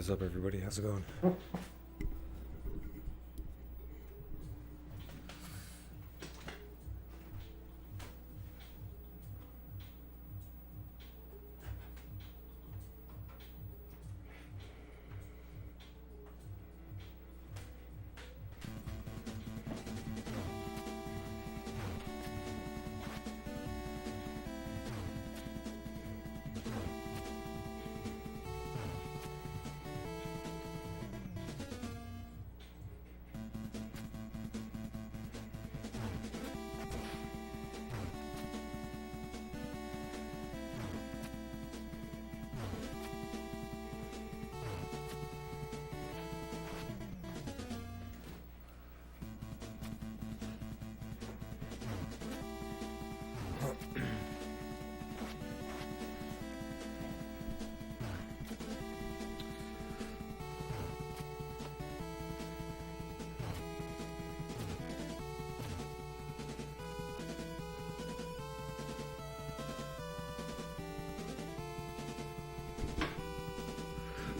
is up, everybody? How's it going?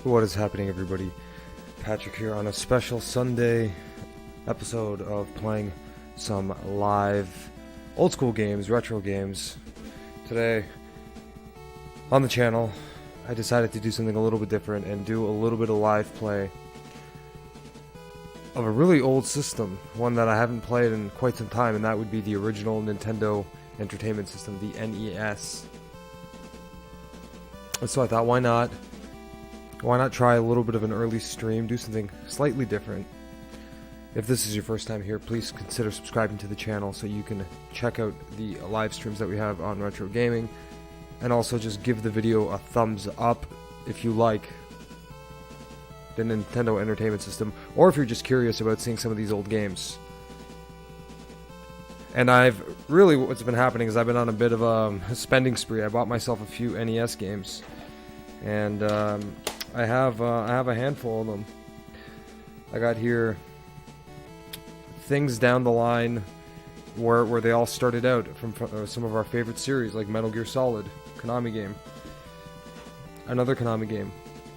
What is happening, everybody? Patrick here on a special Sunday episode of playing some live old school games, retro games. Today on the channel I decided to do something a little bit different and do a little bit of live play of a really old system, one that I haven't played in quite some time, and that would be the original Nintendo Entertainment System, the NES. And so I thought, why not try a little bit of an early stream, do something slightly different. If this is your first time here, please consider subscribing to the channel so you can check out the live streams that we have on retro gaming, and also just give the video a thumbs up if you like the Nintendo Entertainment System, or if you're just curious about seeing some of these old games. And what's been happening is I've been on a bit of a spending spree. I bought myself a few NES games, and I have a handful of them. I got here things down the line where they all started out from some of our favorite series, like Metal Gear Solid, Konami game, another Konami game,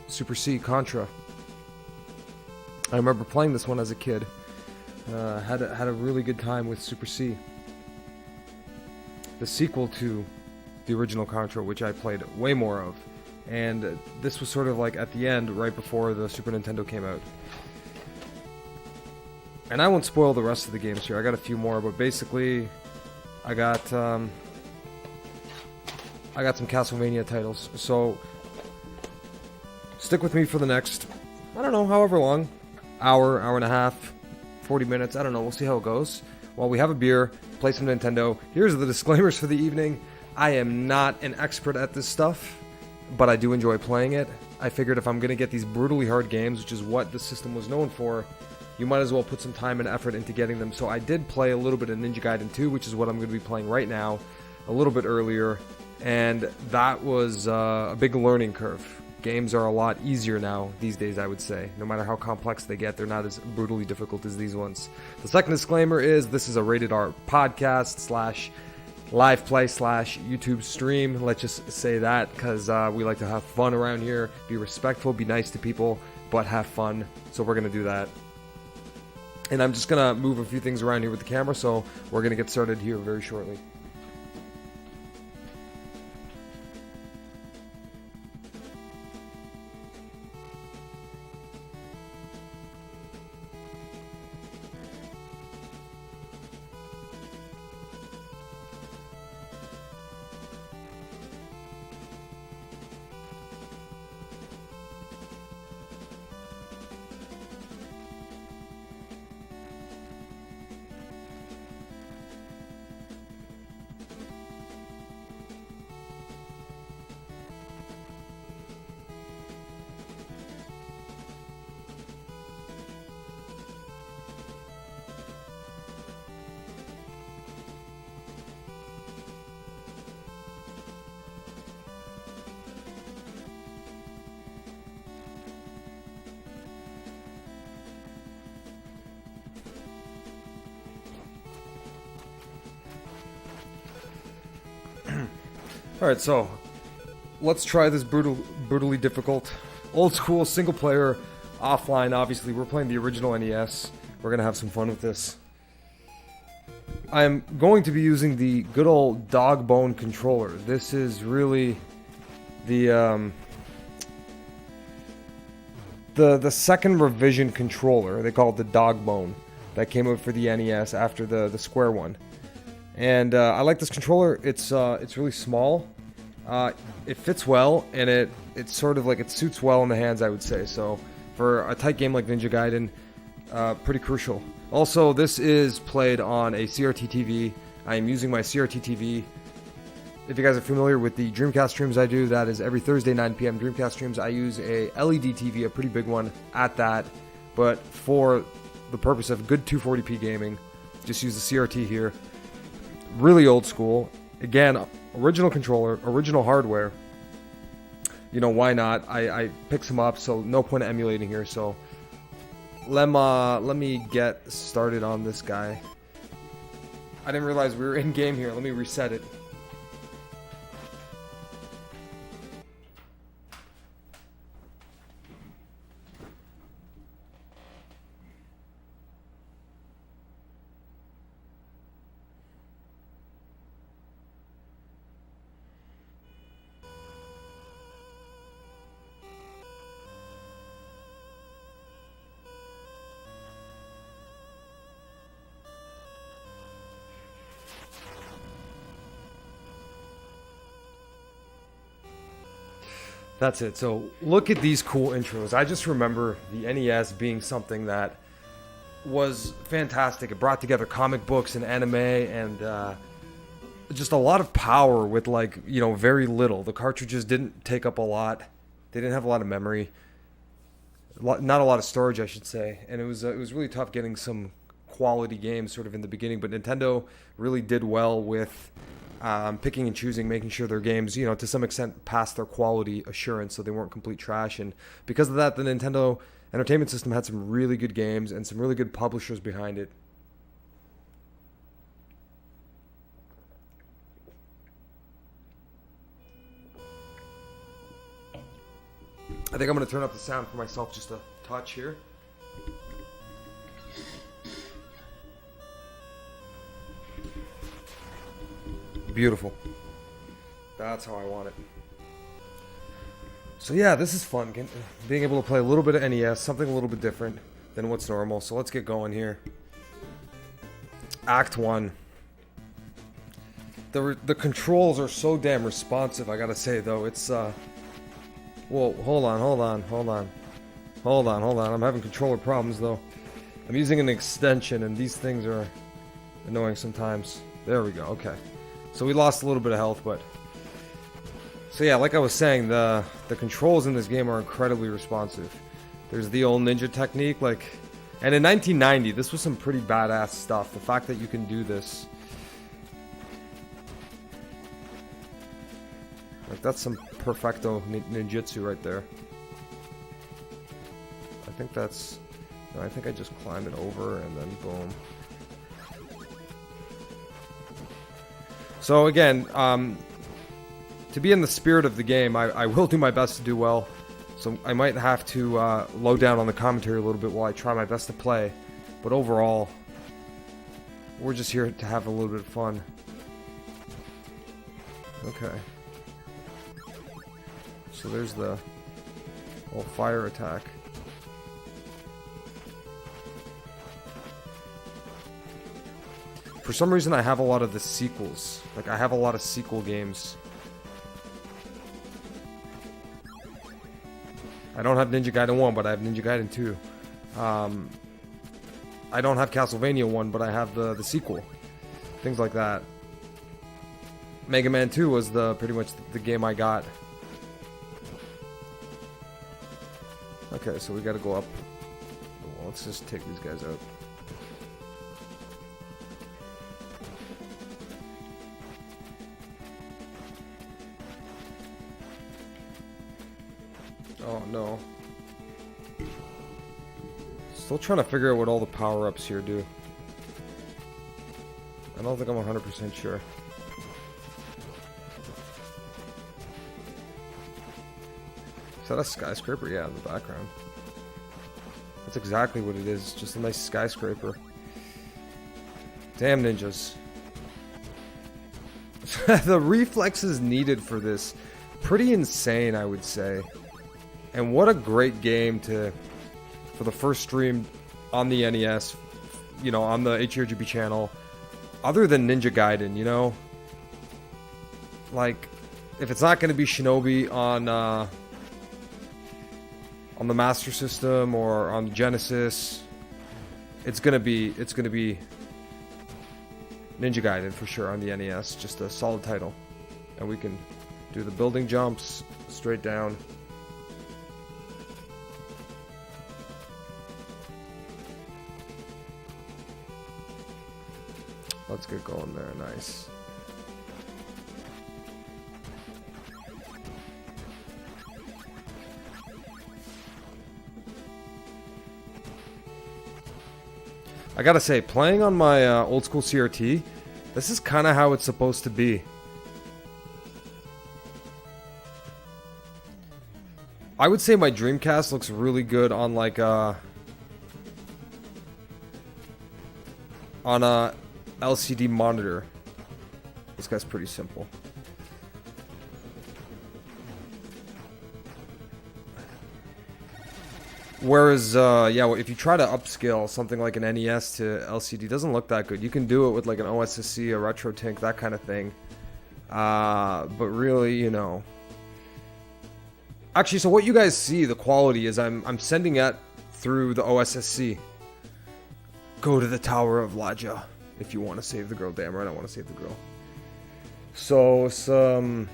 Super C, Contra. I remember playing this one as a kid. Had a really good time with Super C, the sequel to the original Contra, which I played way more of. And this was sort of like at the end, right before the Super Nintendo came out. And I won't spoil the rest of the games here. I got a few more, but basically, I got some Castlevania titles. So stick with me for the next, I don't know, however long, hour and a half, 40 minutes. I don't know. We'll see how it goes. While we have a beer, play some Nintendo. Here's the disclaimers for the evening. I am not an expert at this stuff, but I do enjoy playing it. I figured if I'm going to get these brutally hard games, which is what the system was known for, you might as well put some time and effort into getting them. So I did play a little bit of Ninja Gaiden 2, which is what I'm going to be playing right now, a little bit earlier, and that was a big learning curve. Games are a lot easier now these days, I would say. No matter how complex they get, they're not as brutally difficult as these ones. The second disclaimer is this is a rated R podcast / live play / YouTube stream. Let's just say that, because we like to have fun around here, be respectful, be nice to people, but have fun. So we're going to do that. And I'm just going to move a few things around here with the camera, so we're going to get started here very shortly. Alright, so let's try this brutally difficult Old school, single player, offline, obviously. We're playing the original NES. We're going to have some fun with this. I'm going to be using the good old dog bone controller. This is really the second revision controller. They call it the dog bone that came out for the NES after the square one. And I like this controller. It's really small. It fits well, and it's sort of like it suits well in the hands, I would say. So for a tight game like Ninja Gaiden, pretty crucial. Also, this is played on a CRT TV. I am using my CRT TV. If you guys are familiar with the Dreamcast streams I do, that is every Thursday 9 p.m. Dreamcast streams. I use a LED TV, a pretty big one at that, but for the purpose of good 240p gaming, just use the CRT here. Really old school. Again, original controller, original hardware. You know, why not? I picked some up, so no point of emulating here. So let me get started on this guy. I didn't realize we were in game here. Let me reset it. That's it. So look at these cool intros. I just remember the NES being something that was fantastic. It brought together comic books and anime and just a lot of power with, like, you know, very little. The cartridges didn't take up a lot. They didn't have a lot of memory. Not a lot of storage, I should say. And it was really tough getting some quality games sort of in the beginning. But Nintendo really did well with picking and choosing, making sure their games, you know, to some extent passed their quality assurance, so they weren't complete trash. And because of that, the Nintendo Entertainment System had some really good games and some really good publishers behind it. I think I'm going to turn up the sound for myself just a touch here. Beautiful. That's how I want it. So yeah, this is fun. Being able to play a little bit of NES, something a little bit different than what's normal. So let's get going here. Act 1. The controls are so damn responsive, I gotta say, though. It's, whoa, hold on. I'm having controller problems, though. I'm using an extension, and these things are annoying sometimes. There we go, okay. So we lost a little bit of health, but... So yeah, like I was saying, the controls in this game are incredibly responsive. There's the old ninja technique, like... And in 1990, this was some pretty badass stuff. The fact that you can do this... Like, that's some perfecto ninjutsu right there. I think that's... No, I think I just climbed it over, and then boom. So again, to be in the spirit of the game, I will do my best to do well. So I might have to low down on the commentary a little bit while I try my best to play. But overall, we're just here to have a little bit of fun. Okay. So there's the old fire attack. For some reason, I have a lot of the sequels. Like, I have a lot of sequel games. I don't have Ninja Gaiden 1, but I have Ninja Gaiden 2. I don't have Castlevania 1, but I have the sequel. Things like that. Mega Man 2 was pretty much the game I got. Okay, so we gotta go up. Well, let's just take these guys out. Oh no. Still trying to figure out what all the power-ups here do. I don't think I'm 100% sure. Is that a skyscraper? Yeah, in the background. That's exactly what it is. Just a nice skyscraper. Damn ninjas. The reflexes needed for this, pretty insane, I would say. And what a great game for the first stream on the NES, you know, on the hdRGB channel, other than Ninja Gaiden, you know? Like, if it's not going to be Shinobi on the Master System or on Genesis, it's gonna be Ninja Gaiden for sure on the NES. Just a solid title, and we can do the building jumps straight down. Let's get going there. Nice. I gotta say, playing on my old school CRT, this is kind of how it's supposed to be. I would say my Dreamcast looks really good on like on a LCD monitor. This guy's pretty simple. Whereas, yeah, if you try to upscale something like an NES to LCD, it doesn't look that good. You can do it with like an OSSC, a RetroTink, that kind of thing. But really, you know. Actually, so what you guys see, the quality is I'm sending it through the OSSC. Go to the Tower of Laja if you want to save the girl. Damn right, I want to save the girl. So some.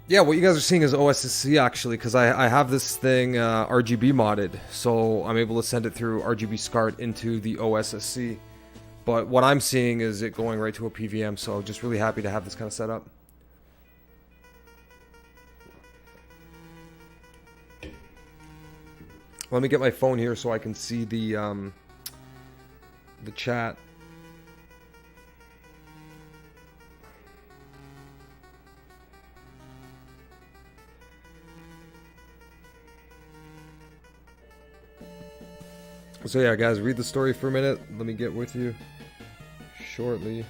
Yeah, what you guys are seeing is OSSC actually, because I have this thing RGB modded, so I'm able to send it through RGB SCART into the OSSC. But what I'm seeing is it going right to a PVM, so just really happy to have this kind of setup. Let me get my phone here so I can see the chat. So yeah, guys, read the story for a minute. Let me get with you shortly.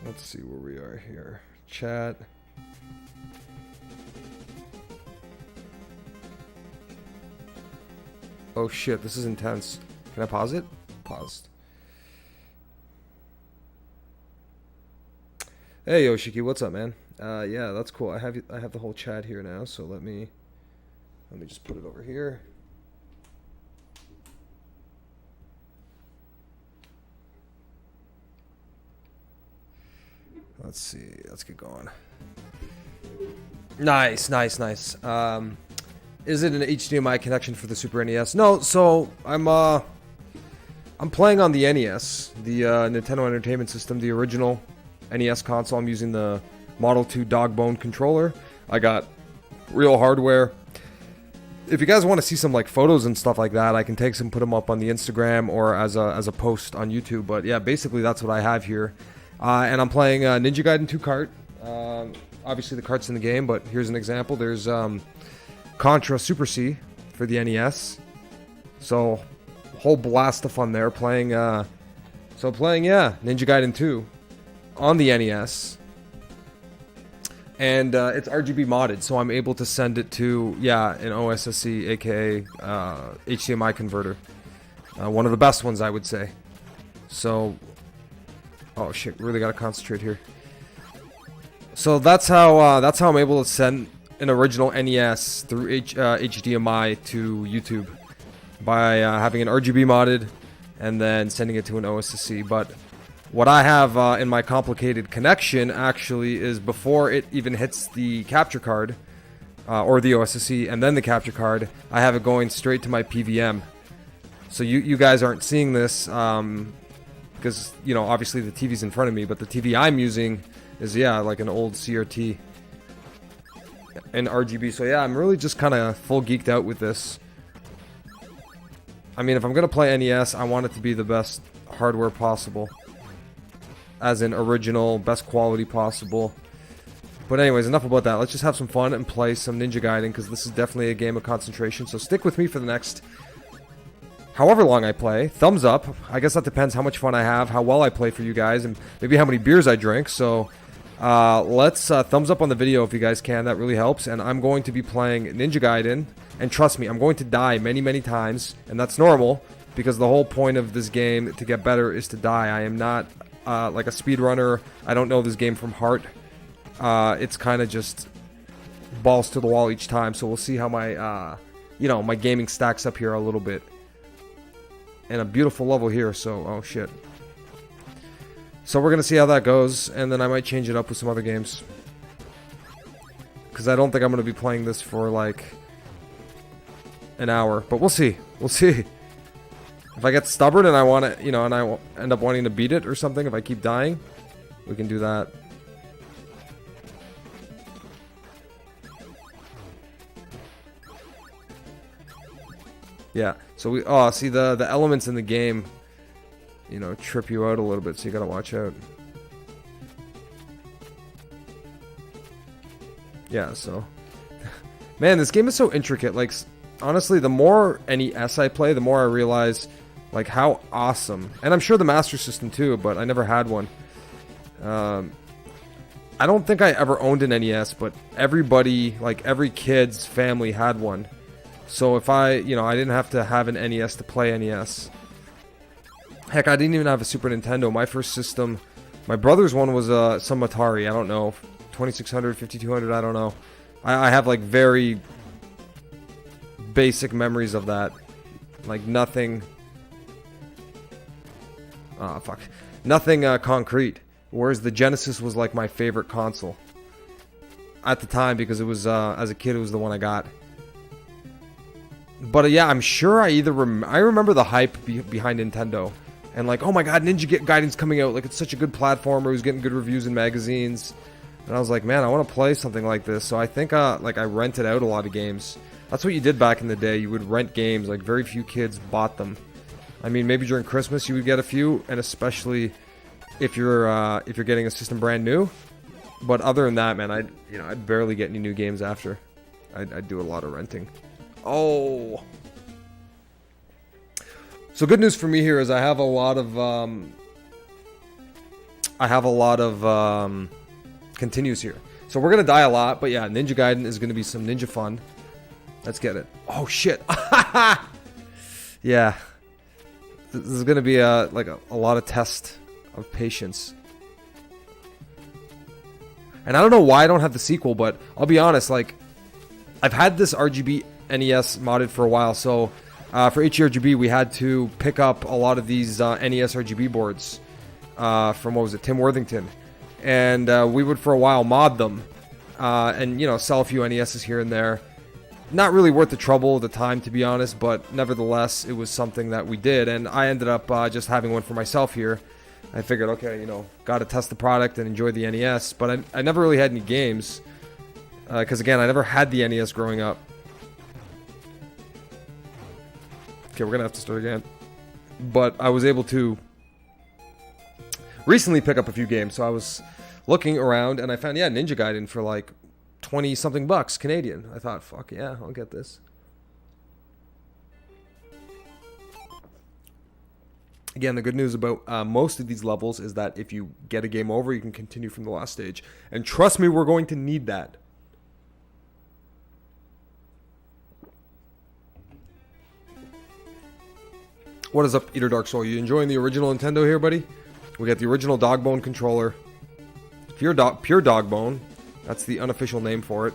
Let's see where we are here. Chat. Oh shit, this is intense. Can I pause it? Paused. Hey Yoshiki, what's up, man? Yeah, that's cool. I have the whole chat here now, so let me just put it over here. Let's see. Let's get going. Nice, nice, nice. Is it an HDMI connection for the Super NES? No. So I'm playing on the NES, the Nintendo Entertainment System, the original NES console. I'm using the Model 2 Dogbone controller. I got real hardware. If you guys want to see some like photos and stuff like that, I can take some, put them up on the Instagram or as a post on YouTube. But yeah, basically that's what I have here. And I'm playing Ninja Gaiden 2 kart. Obviously the kart's in the game, but here's an example. There's Contra Super C for the NES. So whole blast of fun there playing. Yeah, Ninja Gaiden 2 on the NES. And it's RGB modded, so I'm able to send it to, yeah, an OSSC, aka HDMI converter. One of the best ones, I would say. So, oh shit, really gotta concentrate here. So that's how I'm able to send an original NES through HDMI to YouTube by having an RGB modded and then sending it to an OSSC. But what I have in my complicated connection actually is before it even hits the capture card or the OSSC and then the capture card, I have it going straight to my PVM. So you guys aren't seeing this because, you know, obviously the TV's in front of me, but the TV I'm using is, yeah, like an old CRT and RGB. So yeah, I'm really just kind of full geeked out with this. I mean, if I'm going to play NES, I want it to be the best hardware possible. As in original, best quality possible. But anyways, enough about that. Let's just have some fun and play some Ninja Gaiden, because this is definitely a game of concentration. So stick with me for the next however long I play. Thumbs up. I guess that depends how much fun I have, how well I play for you guys, and maybe how many beers I drink. So let's thumbs up on the video if you guys can. That really helps. And I'm going to be playing Ninja Gaiden. And trust me, I'm going to die many, many times. And that's normal, because the whole point of this game to get better is to die. I am not like a speedrunner. I don't know this game from heart. It's kind of just balls to the wall each time. So we'll see how my, you know, my gaming stacks up here a little bit. And a beautiful level here, so, oh shit. So we're gonna see how that goes, and then I might change it up with some other games. Because I don't think I'm gonna be playing this for, like, an hour. But we'll see. We'll see. If I get stubborn and I want to, you know, and I end up wanting to beat it or something, if I keep dying, we can do that. Yeah, so we, oh, see the elements in the game, you know, trip you out a little bit, so you gotta watch out. Yeah, so, man, this game is so intricate. Like, honestly, the more NES I play, the more I realize, like, how awesome. And I'm sure the Master System too, but I never had one. I don't think I ever owned an NES, but everybody, like, every kid's family had one. So if I, you know, I didn't have to have an NES to play NES. Heck, I didn't even have a Super Nintendo. My first system, my brother's one was some Atari. I don't know, 2600, 5200. I don't know. I have like very basic memories of that. Like nothing. Oh fuck, nothing concrete. Whereas the Genesis was like my favorite console at the time, because it was as a kid it was the one I got. But yeah, I'm sure I either I remember the hype behind Nintendo, and like, oh my god, Ninja Gaiden's coming out, like it's such a good platformer, it was getting good reviews in magazines, and I was like, man, I want to play something like this. So I think like I rented out a lot of games. That's what you did back in the day. You would rent games. Like very few kids bought them. I mean, maybe during Christmas you would get a few, and especially if you're getting a system brand new. But other than that, man, I'd barely get any new games after. I'd do a lot of renting. Oh. So good news for me here is I have a lot of continues here. So we're gonna die a lot, but yeah, Ninja Gaiden is gonna be some ninja fun. Let's get it. Oh shit. Yeah. This is gonna be a lot of test of patience. And I don't know why I don't have the sequel, but I'll be honest, like, I've had this RGB NES modded for a while, so for hdRGB we had to pick up a lot of these NES RGB boards from, what was it, Tim Worthington, and we would for a while mod them and, you know, sell a few NESs here and there. Not really worth the trouble, the time, to be honest, but nevertheless it was something that we did, and I ended up just having one for myself here. I figured, okay, you know, gotta test the product and enjoy the NES, but I never really had any games because again, I never had the NES growing up. Okay, we're gonna have to start again. But I was able to recently pick up a few games, so I was looking around and I found, yeah, Ninja Gaiden for like 20 something bucks Canadian. I thought, fuck yeah, I'll get this. Again, the good news about most of these levels is that if you get a game over, you can continue from the last stage. And trust me, we're going to need that. What is up, Eater Dark Soul? You enjoying the original Nintendo here, buddy? We got the original Dogbone controller. Pure Dogbone. That's the unofficial name for it.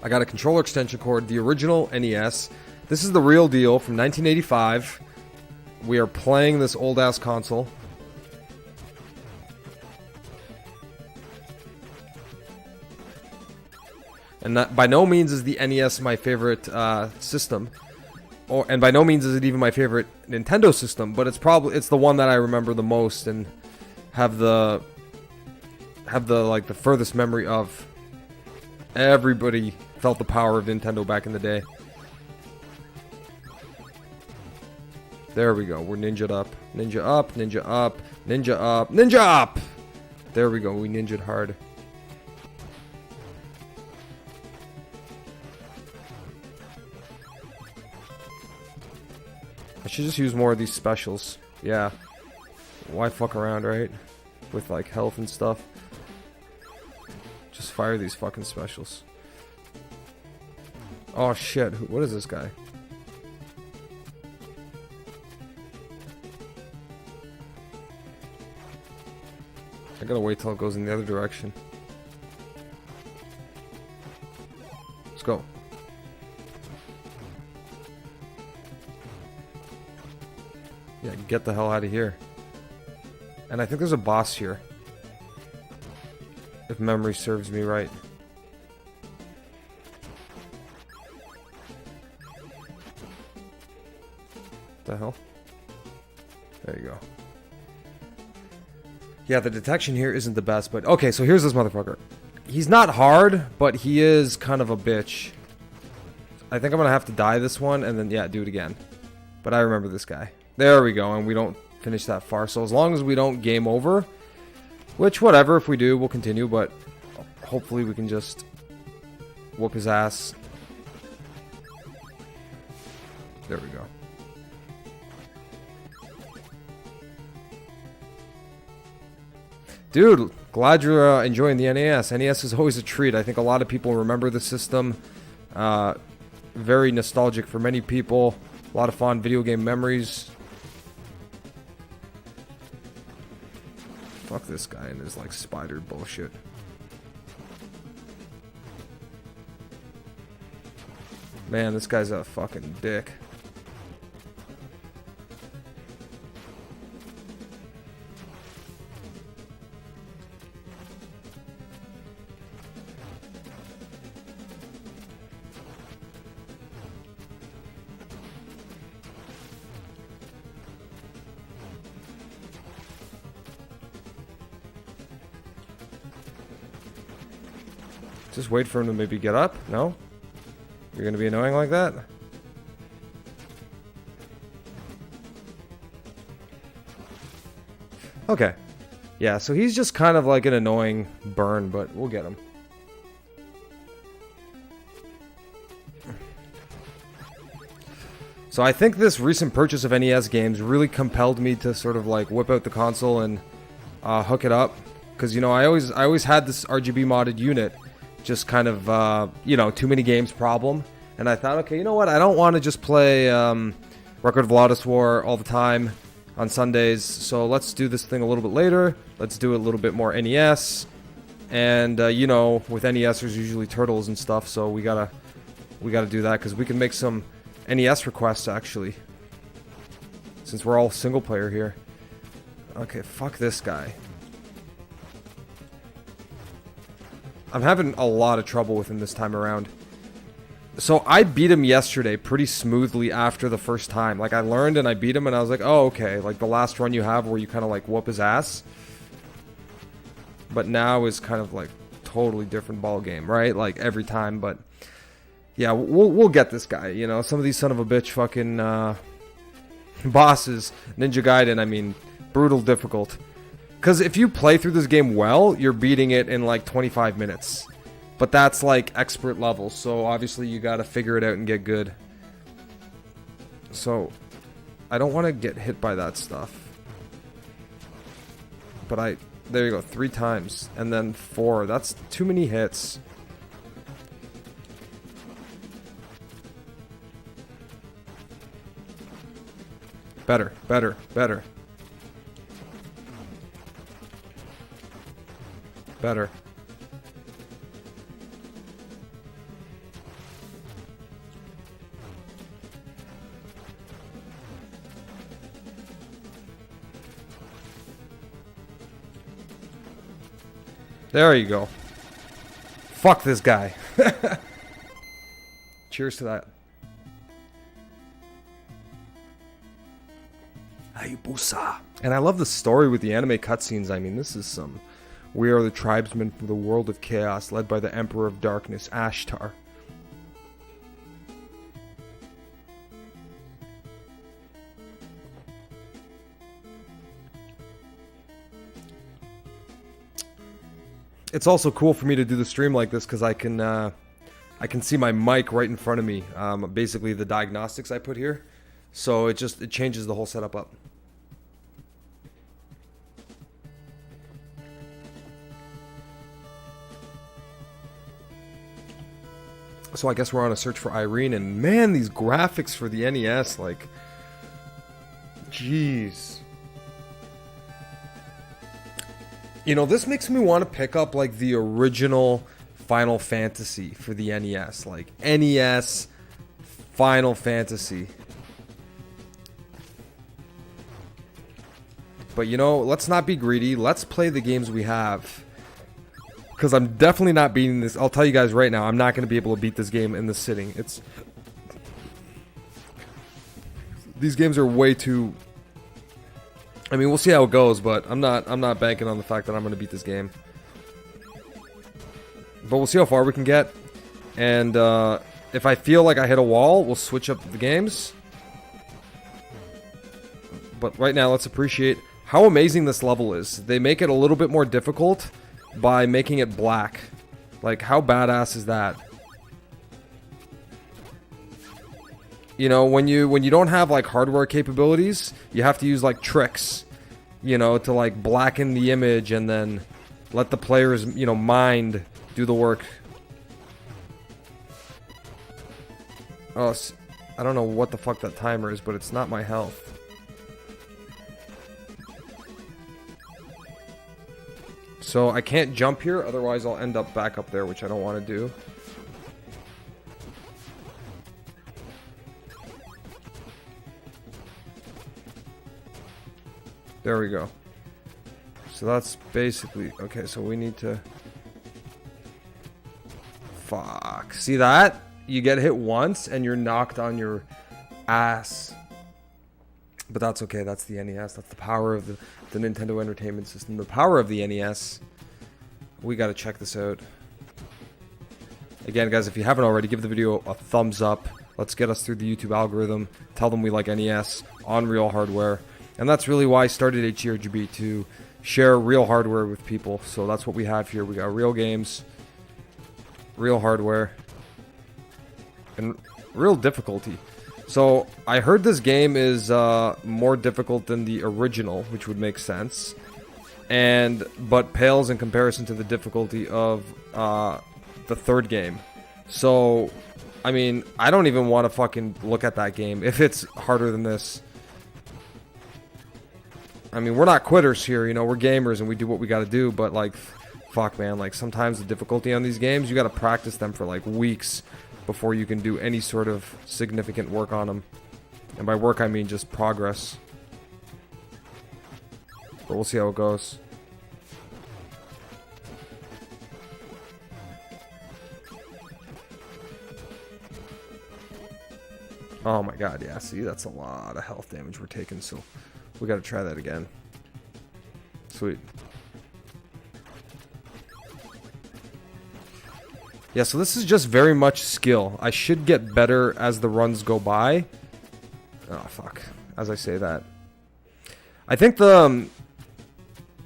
I got a controller extension cord, the original NES. This is the real deal from 1985. We are playing this old-ass console. And that, by no means is the NES my favorite system. And by no means is it even my favorite Nintendo system, but it's the one that I remember the most and have the like the furthest memory of. Everybody felt the power of Nintendo back in the day. There we go. We're ninja'd up. Ninja up, ninja up, ninja up, ninja up! There we go. We ninja'd hard. I should just use more of these specials. Yeah. Why fuck around, right? With, like, health and stuff. Just fire these fucking specials. Oh, shit. What is this guy? I gotta wait till it goes in the other direction. Let's go. Yeah, get the hell out of here. And I think there's a boss here. If memory serves me right. The hell? There you go. Yeah, the detection here isn't the best, but... Okay, so here's this motherfucker. He's not hard, but he is kind of a bitch. I think I'm gonna have to die this one, and then, yeah, do it again. But I remember this guy. There we go, and we don't finish that far. So as long as we don't game over, which, whatever, if we do, we'll continue, but hopefully we can just whoop his ass. There we go. Dude, glad you're enjoying the NES. NES is always a treat. I think a lot of people remember the system. Very nostalgic for many people. A lot of fond video game memories. Fuck this guy and his, like, spider bullshit. Man, this guy's a fucking dick. Just wait for him to maybe get up? No? You're gonna be annoying like that? Okay. Yeah, so he's just kind of like an annoying burn, but we'll get him. So I think this recent purchase of NES games really compelled me to sort of like whip out the console and hook it up. Because, you know, I always had this RGB modded unit. Just kind of, you know, too many games problem. And I thought, okay, you know what? I don't want to just play Record of Loudest War all the time on Sundays. So let's do this thing a little bit later. Let's do it a little bit more NES. And, you know, with NES there's usually turtles and stuff. So we gotta do that because we can make some NES requests, actually. Since we're all single player here. Okay, fuck this guy. I'm having a lot of trouble with him this time around. So I beat him yesterday pretty smoothly after the first time. Like, I learned and I beat him and I was like, oh, okay. Like, the last run you have where you kind of, like, whoop his ass. But now is kind of, like, totally different ball game, right? Like, every time, but... Yeah, we'll get this guy, you know? Some of these son of a bitch fucking, bosses. Ninja Gaiden, I mean, brutal difficult. Because if you play through this game well, you're beating it in like 25 minutes. But that's like expert level, so obviously you gotta figure it out and get good. So, I don't want to get hit by that stuff. But there you go, 3 times. And then 4, that's too many hits. Better, better, better. Better. There you go. Fuck this guy. Cheers to that. And I love the story with the anime cutscenes. I mean, this is some... We are the tribesmen from the world of chaos, led by the Emperor of Darkness, Ashtar. It's also cool for me to do the stream like this because I can see my mic right in front of me. Basically the diagnostics I put here. So it changes the whole setup up. So I guess we're on a search for Irene, and man, these graphics for the NES, like, jeez. You know, this makes me want to pick up, like, the original Final Fantasy for the NES. Like, NES Final Fantasy. But, you know, let's not be greedy. Let's play the games we have. Because I'm definitely not beating this. I'll tell you guys right now, I'm not going to be able to beat this game in this sitting. These games are way too... I mean, we'll see how it goes, but I'm not banking on the fact that I'm going to beat this game. But we'll see how far we can get. And if I feel like I hit a wall, we'll switch up the games. But right now, let's appreciate how amazing this level is. They make it a little bit more difficult by making it black. Like, how badass is that? You know, when you don't have like hardware capabilities, you have to use like tricks, you know, to like blacken the image and then let the players, you know, mind do the work. Oh, I don't know what the fuck that timer is, but it's not my health. So I can't jump here, otherwise I'll end up back up there, which I don't want to do. There we go. So that's basically... Okay, so we need to... Fuck. See that? You get hit once and you're knocked on your ass. But that's okay, that's the NES. That's the power of the Nintendo Entertainment System. The power of the NES. We gotta check this out. Again, guys, if you haven't already, give the video a thumbs up. Let's get us through the YouTube algorithm. Tell them we like NES on real hardware. And that's really why I started hdRGB, to share real hardware with people. So that's what we have here. We got real games, real hardware, and real difficulty. So, I heard this game is more difficult than the original, which would make sense. But pales in comparison to the difficulty of the third game. So, I mean, I don't even want to fucking look at that game if it's harder than this. I mean, we're not quitters here, you know, we're gamers and we do what we gotta do, but like, fuck man, like sometimes the difficulty on these games, you gotta practice them for like weeks before you can do any sort of significant work on them. And by work, I mean just progress. But we'll see how it goes. Oh my god, yeah, see, that's a lot of health damage we're taking, so we gotta try that again. Sweet. Yeah, so this is just very much skill. I should get better as the runs go by. Oh, fuck. As I say that. I think the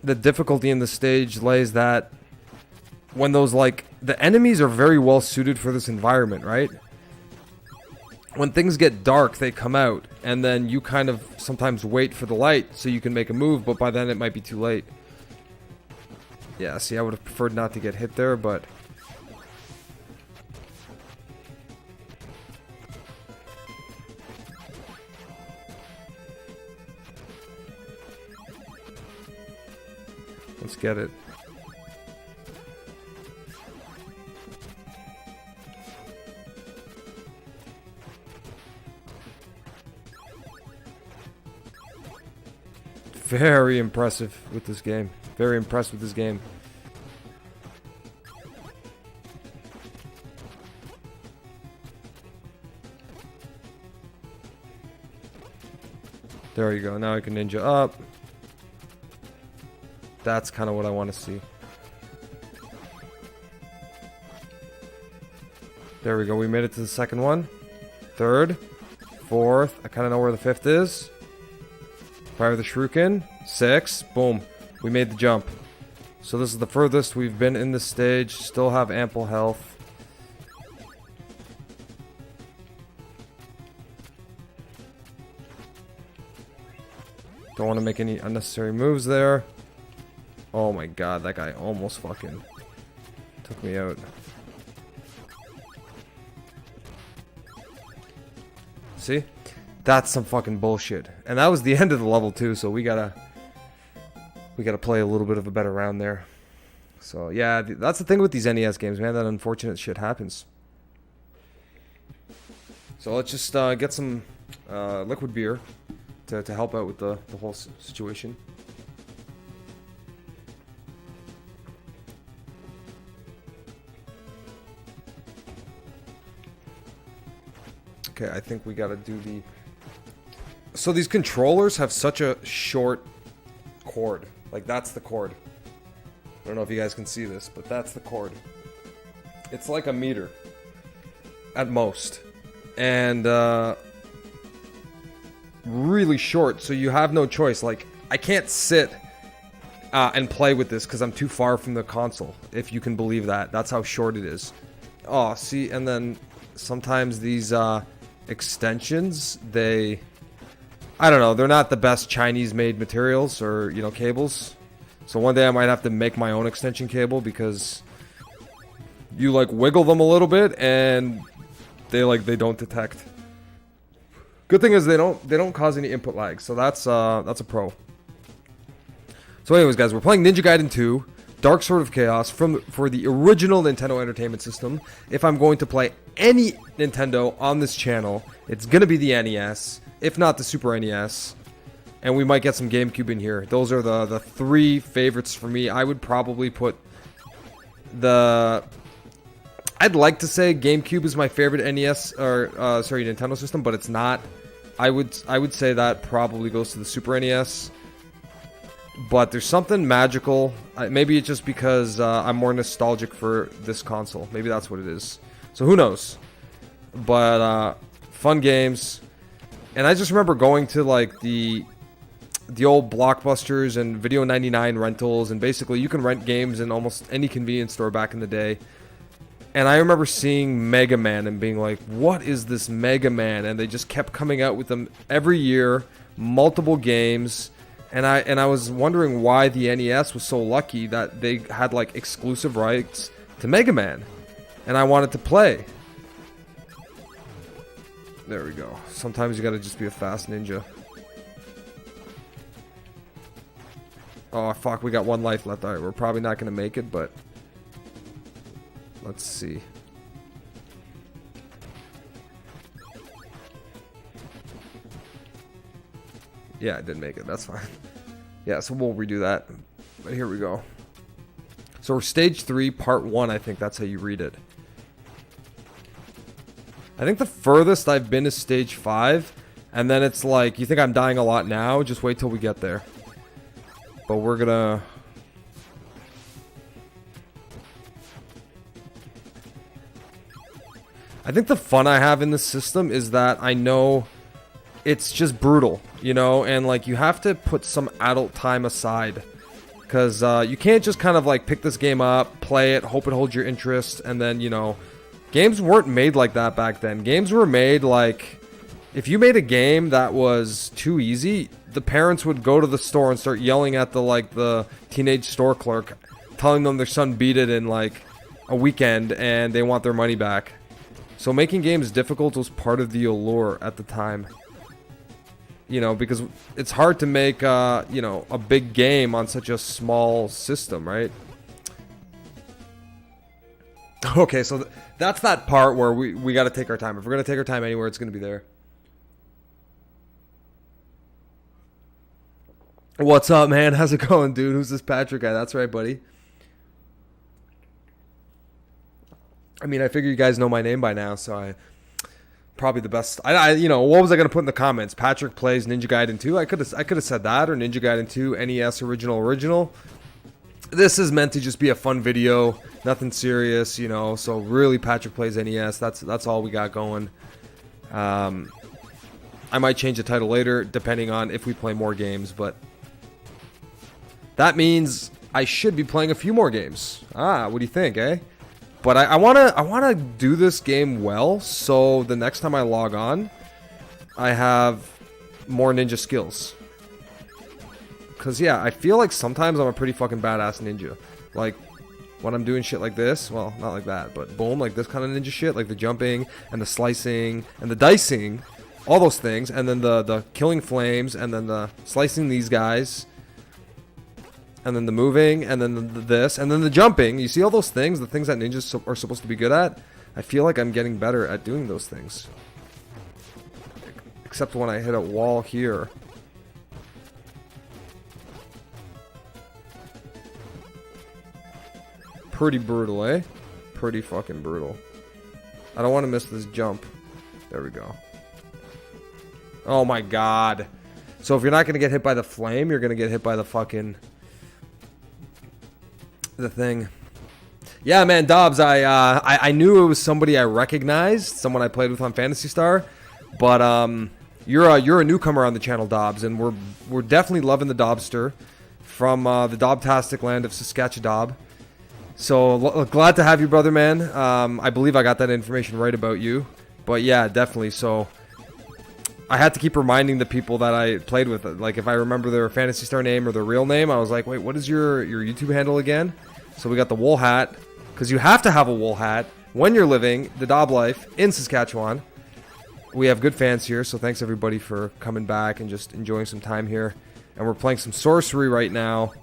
difficulty in the stage lays that when those, like, the enemies are very well suited for this environment, right? When things get dark, they come out, and then you kind of sometimes wait for the light so you can make a move, but by then it might be too late. Yeah, see, I would have preferred not to get hit there, but... Let's get it. Very impressive with this game. Very impressed with this game. There you go. Now I can ninja up. That's kind of what I want to see. There we go. We made it to the second one. Third. Fourth. I kind of know where the fifth is. Fire the shuriken. 6. Boom. We made the jump. So this is the furthest we've been in this stage. Still have ample health. Don't want to make any unnecessary moves there. Oh my god, that guy almost fucking took me out. See? That's some fucking bullshit. And that was the end of the level too, so we gotta play a little bit of a better round there. So yeah, that's the thing with these NES games, man. That unfortunate shit happens. So let's just get some liquid beer to help out with the whole situation. Okay, I think we gotta do the... So these controllers have such a short cord. Like, that's the cord. I don't know if you guys can see this, but that's the cord. It's like a meter. At most. And, really short, so you have no choice. Like, I can't sit and play with this because I'm too far from the console, if you can believe that. That's how short it is. Oh, see, and then sometimes these extensions, I don't know, they're not the best Chinese-made materials or, you know, cables. So one day I might have to make my own extension cable because you, like, wiggle them a little bit and they don't detect. Good thing is they don't cause any input lag, so that's a pro. So anyways, guys, we're playing Ninja Gaiden 2, Dark Sword of Chaos for the original Nintendo Entertainment System. If I'm going to play any Nintendo on this channel, it's gonna be the NES, if not the Super NES. And we might get some GameCube in here. Those are the three favorites for me. I would probably put I'd like to say GameCube is my favorite NES or sorry, Nintendo system, but it's not. I would say that probably goes to the Super NES. But there's something magical. Maybe it's just because I'm more nostalgic for this console. Maybe that's what it is. So who knows? But fun games. And I just remember going to like the old Blockbusters and Video 99 rentals, and basically you can rent games in almost any convenience store back in the day. And I remember seeing Mega Man and being like, what is this Mega Man? And they just kept coming out with them every year, multiple games. And I was wondering why the NES was so lucky that they had like exclusive rights to Mega Man. And I wanted to play. There we go. Sometimes you gotta just be a fast ninja. Oh, fuck, we got one life left. Alright, we're probably not gonna make it, but... let's see. Yeah, I didn't make it. That's fine. Yeah, so we'll redo that. But here we go. So we're stage 3, part 1, I think that's how you read it. I think the furthest I've been is stage 5. And then it's like, you think I'm dying a lot now? Just wait till we get there. But we're gonna... I think the fun I have in this system is that I know it's just brutal, you know, and like you have to put some adult time aside, because you can't just kind of like pick this game up, play it, hope it holds your interest, and then, you know, games weren't made like that back then. Games were made like, if you made a game that was too easy, the parents would go to the store and start yelling at the teenage store clerk, telling them their son beat it in like a weekend and they want their money back. So making games difficult was part of the allure at the time. You know, because it's hard to make, you know, a big game on such a small system, right? Okay, so that's that part where we got to take our time. If we're going to take our time anywhere, it's going to be there. What's up, man? How's it going, dude? Who's this Patrick guy? That's right, buddy. I mean, I figure you guys know my name by now, so I probably the best. You know, what was I gonna put in the comments? Patrick plays Ninja Gaiden 2. I could have said that, or Ninja Gaiden 2 NES original. This is meant to just be a fun video, nothing serious, you know. So really, Patrick plays NES. That's all we got going. I might change the title later, depending on if we play more games, but that means I should be playing a few more games. What do you think, eh? But I wanna do this game well, so the next time I log on, I have more ninja skills. Cause yeah, I feel like sometimes I'm a pretty fucking badass ninja. Like, when I'm doing shit like this, well, not like that, but boom, like this kind of ninja shit, like the jumping, and the slicing, and the dicing, all those things, and then the killing flames, and then the slicing these guys, and then the moving, and then this, and then the jumping. You see all those things, the things that ninjas are supposed to be good at? I feel like I'm getting better at doing those things. Except when I hit a wall here. Pretty brutal, eh? Pretty fucking brutal. I don't want to miss this jump. There we go. Oh my god. So if you're not going to get hit by the flame, you're going to get hit by the fucking... the thing. Yeah, man, Dobbs, I knew it was somebody I recognized, someone I played with on Phantasy Star, but you're a newcomer on the channel, Dobbs, and we're definitely loving the Dobster from the Dobtastic land of Saskatchewan. So glad to have you, brother, man. I believe I got that information right about you, but yeah, definitely. So I had to keep reminding the people that I played with, like if I remember their Phantasy Star name or their real name, I was like, wait, what is your YouTube handle again? So we got the wool hat, because you have to have a wool hat when you're living the Dob life in Saskatchewan. We have good fans here, so thanks everybody for coming back and just enjoying some time here. And we're playing some sorcery right now,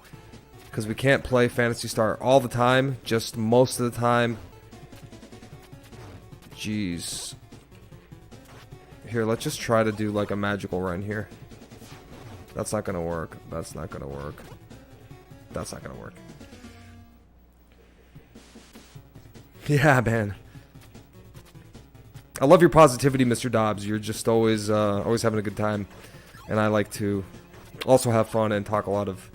because we can't play Phantasy Star all the time, just most of the time. Jeez. Here, let's just try to do like a magical run here. That's not gonna work. That's not gonna work. That's not gonna work. Yeah, man. I love your positivity, Mr. Dobbs. You're just always having a good time. And I like to also have fun and talk a lot of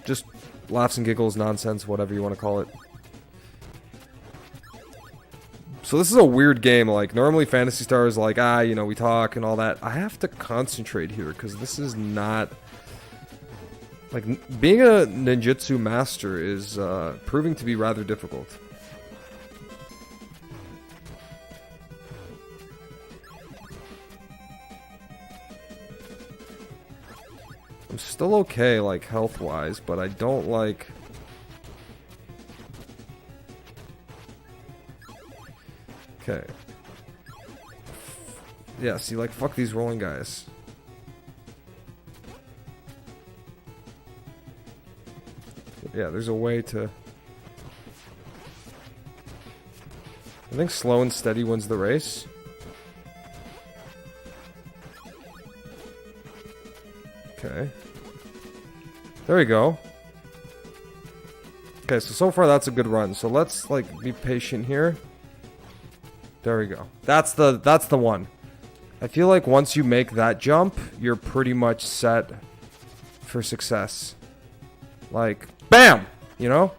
just laughs and giggles, nonsense, whatever you want to call it. So this is a weird game. Like, normally Phantasy Star is like, you know, we talk and all that. I have to concentrate here because this is not... Like, being a ninjutsu master is proving to be rather difficult. I'm still okay, like, health-wise, but I don't like... Okay. Yeah, see, like, fuck these rolling guys. Yeah, there's a way to... I think slow and steady wins the race. Okay. There we go. Okay, so far that's a good run. So let's, like, be patient here. There we go. That's the one. I feel like once you make that jump, you're pretty much set for success. Like, BAM! You know?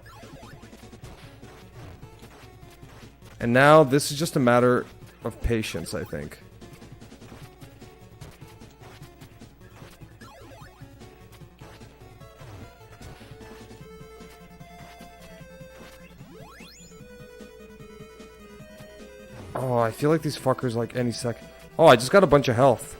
And now this is just a matter of patience, I think. Oh, I feel like these fuckers like any second. Oh, I just got a bunch of health.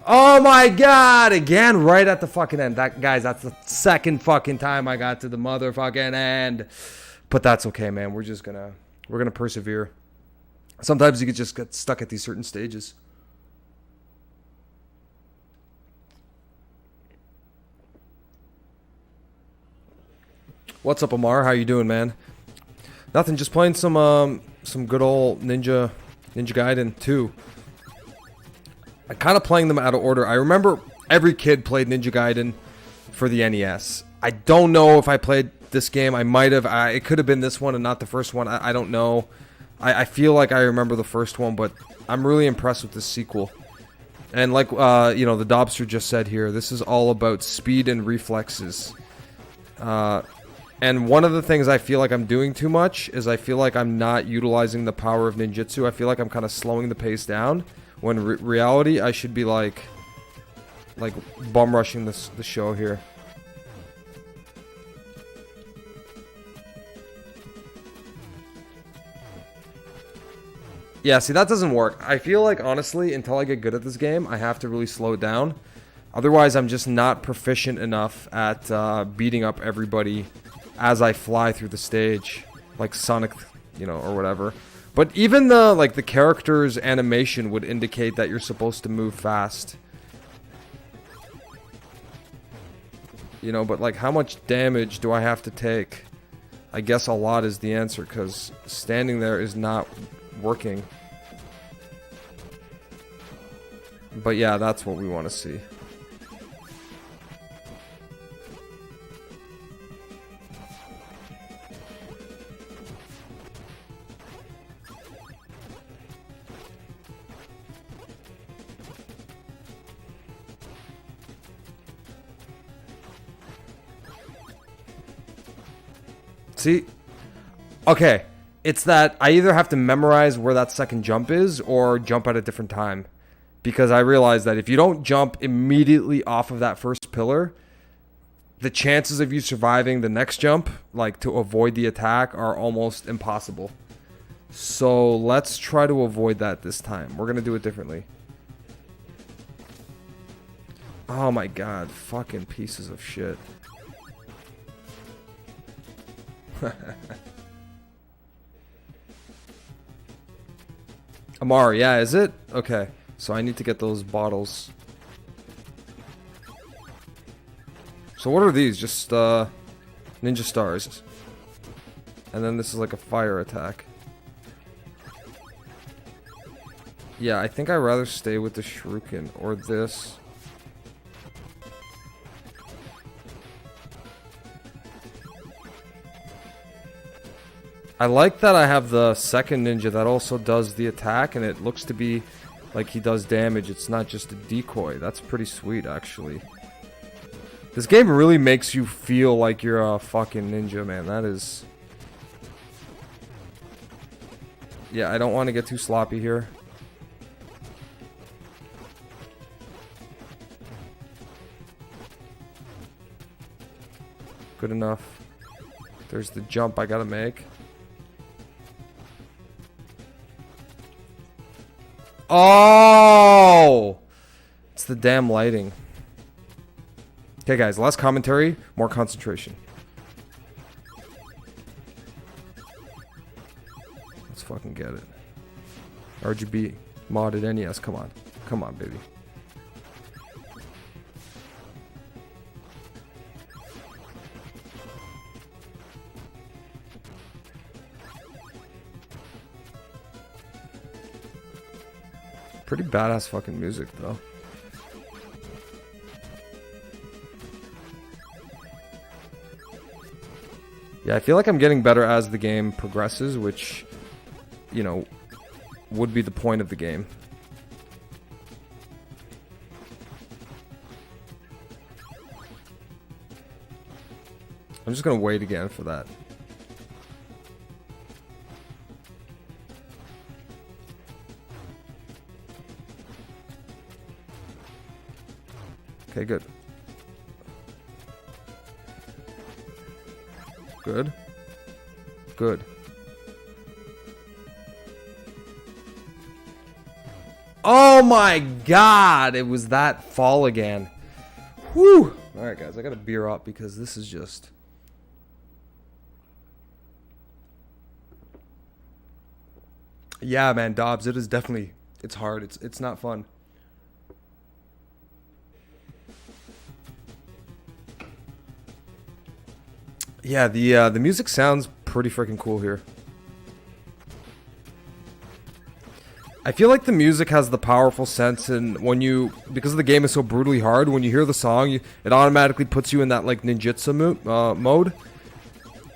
Oh my god! Again, right at the fucking end. Guys, that's the second fucking time I got to the motherfucking end. But that's okay, man. We're gonna persevere. Sometimes you could just get stuck at these certain stages. What's up, Amar? How you doing, man? Nothing, just playing some good old Ninja Gaiden 2. I'm kind of playing them out of order. I remember every kid played Ninja Gaiden for the NES. I don't know if I played this game. I might have. It could have been this one and not the first one. I don't know. I feel like I remember the first one, but I'm really impressed with this sequel. And like you know, the Dobster just said here, this is all about speed and reflexes. And one of the things I feel like I'm doing too much is I feel like I'm not utilizing the power of ninjutsu. I feel like I'm kind of slowing the pace down. When reality, I should be like bum rushing the show here. Yeah, see, that doesn't work. I feel like, honestly, until I get good at this game, I have to really slow it down. Otherwise, I'm just not proficient enough at beating up everybody as I fly through the stage. Like Sonic, you know, or whatever. But even the character's animation would indicate that you're supposed to move fast. You know, but like, how much damage do I have to take? I guess a lot is the answer, because standing there is not working. But yeah, that's what we want to see. See? Okay. It's that I either have to memorize where that second jump is or jump at a different time. Because I realize that if you don't jump immediately off of that first pillar, the chances of you surviving the next jump, like to avoid the attack, are almost impossible. So let's try to avoid that this time. We're going to do it differently. Oh my god. Fucking pieces of shit. Amari, yeah, is it? Okay. So I need to get those bottles. So what are these? Just ninja stars. And then this is like a fire attack. Yeah, I think I'd rather stay with the shuriken or this. I like that I have the second ninja that also does the attack, and it looks to be like he does damage. It's not just a decoy. That's pretty sweet, actually. This game really makes you feel like you're a fucking ninja, man. That is... Yeah, I don't want to get too sloppy here. Good enough. There's the jump I gotta make. Oh! It's the damn lighting. Okay, guys, less commentary, more concentration. Let's fucking get it. RGB modded NES, come on. Come on, baby. Pretty badass fucking music, though. Yeah, I feel like I'm getting better as the game progresses, which, you know, would be the point of the game. I'm just gonna wait again for that. Okay, good. Good. Good. Oh my god! It was that fall again. Whew! Alright, guys, I gotta beer up because this is just... Yeah, man, Dobbs, it is definitely... It's hard. It's not fun. Yeah, the music sounds pretty freaking cool here. I feel like the music has the powerful sense, and when you, because the game is so brutally hard, when you hear the song, it automatically puts you in that like ninjutsu mode.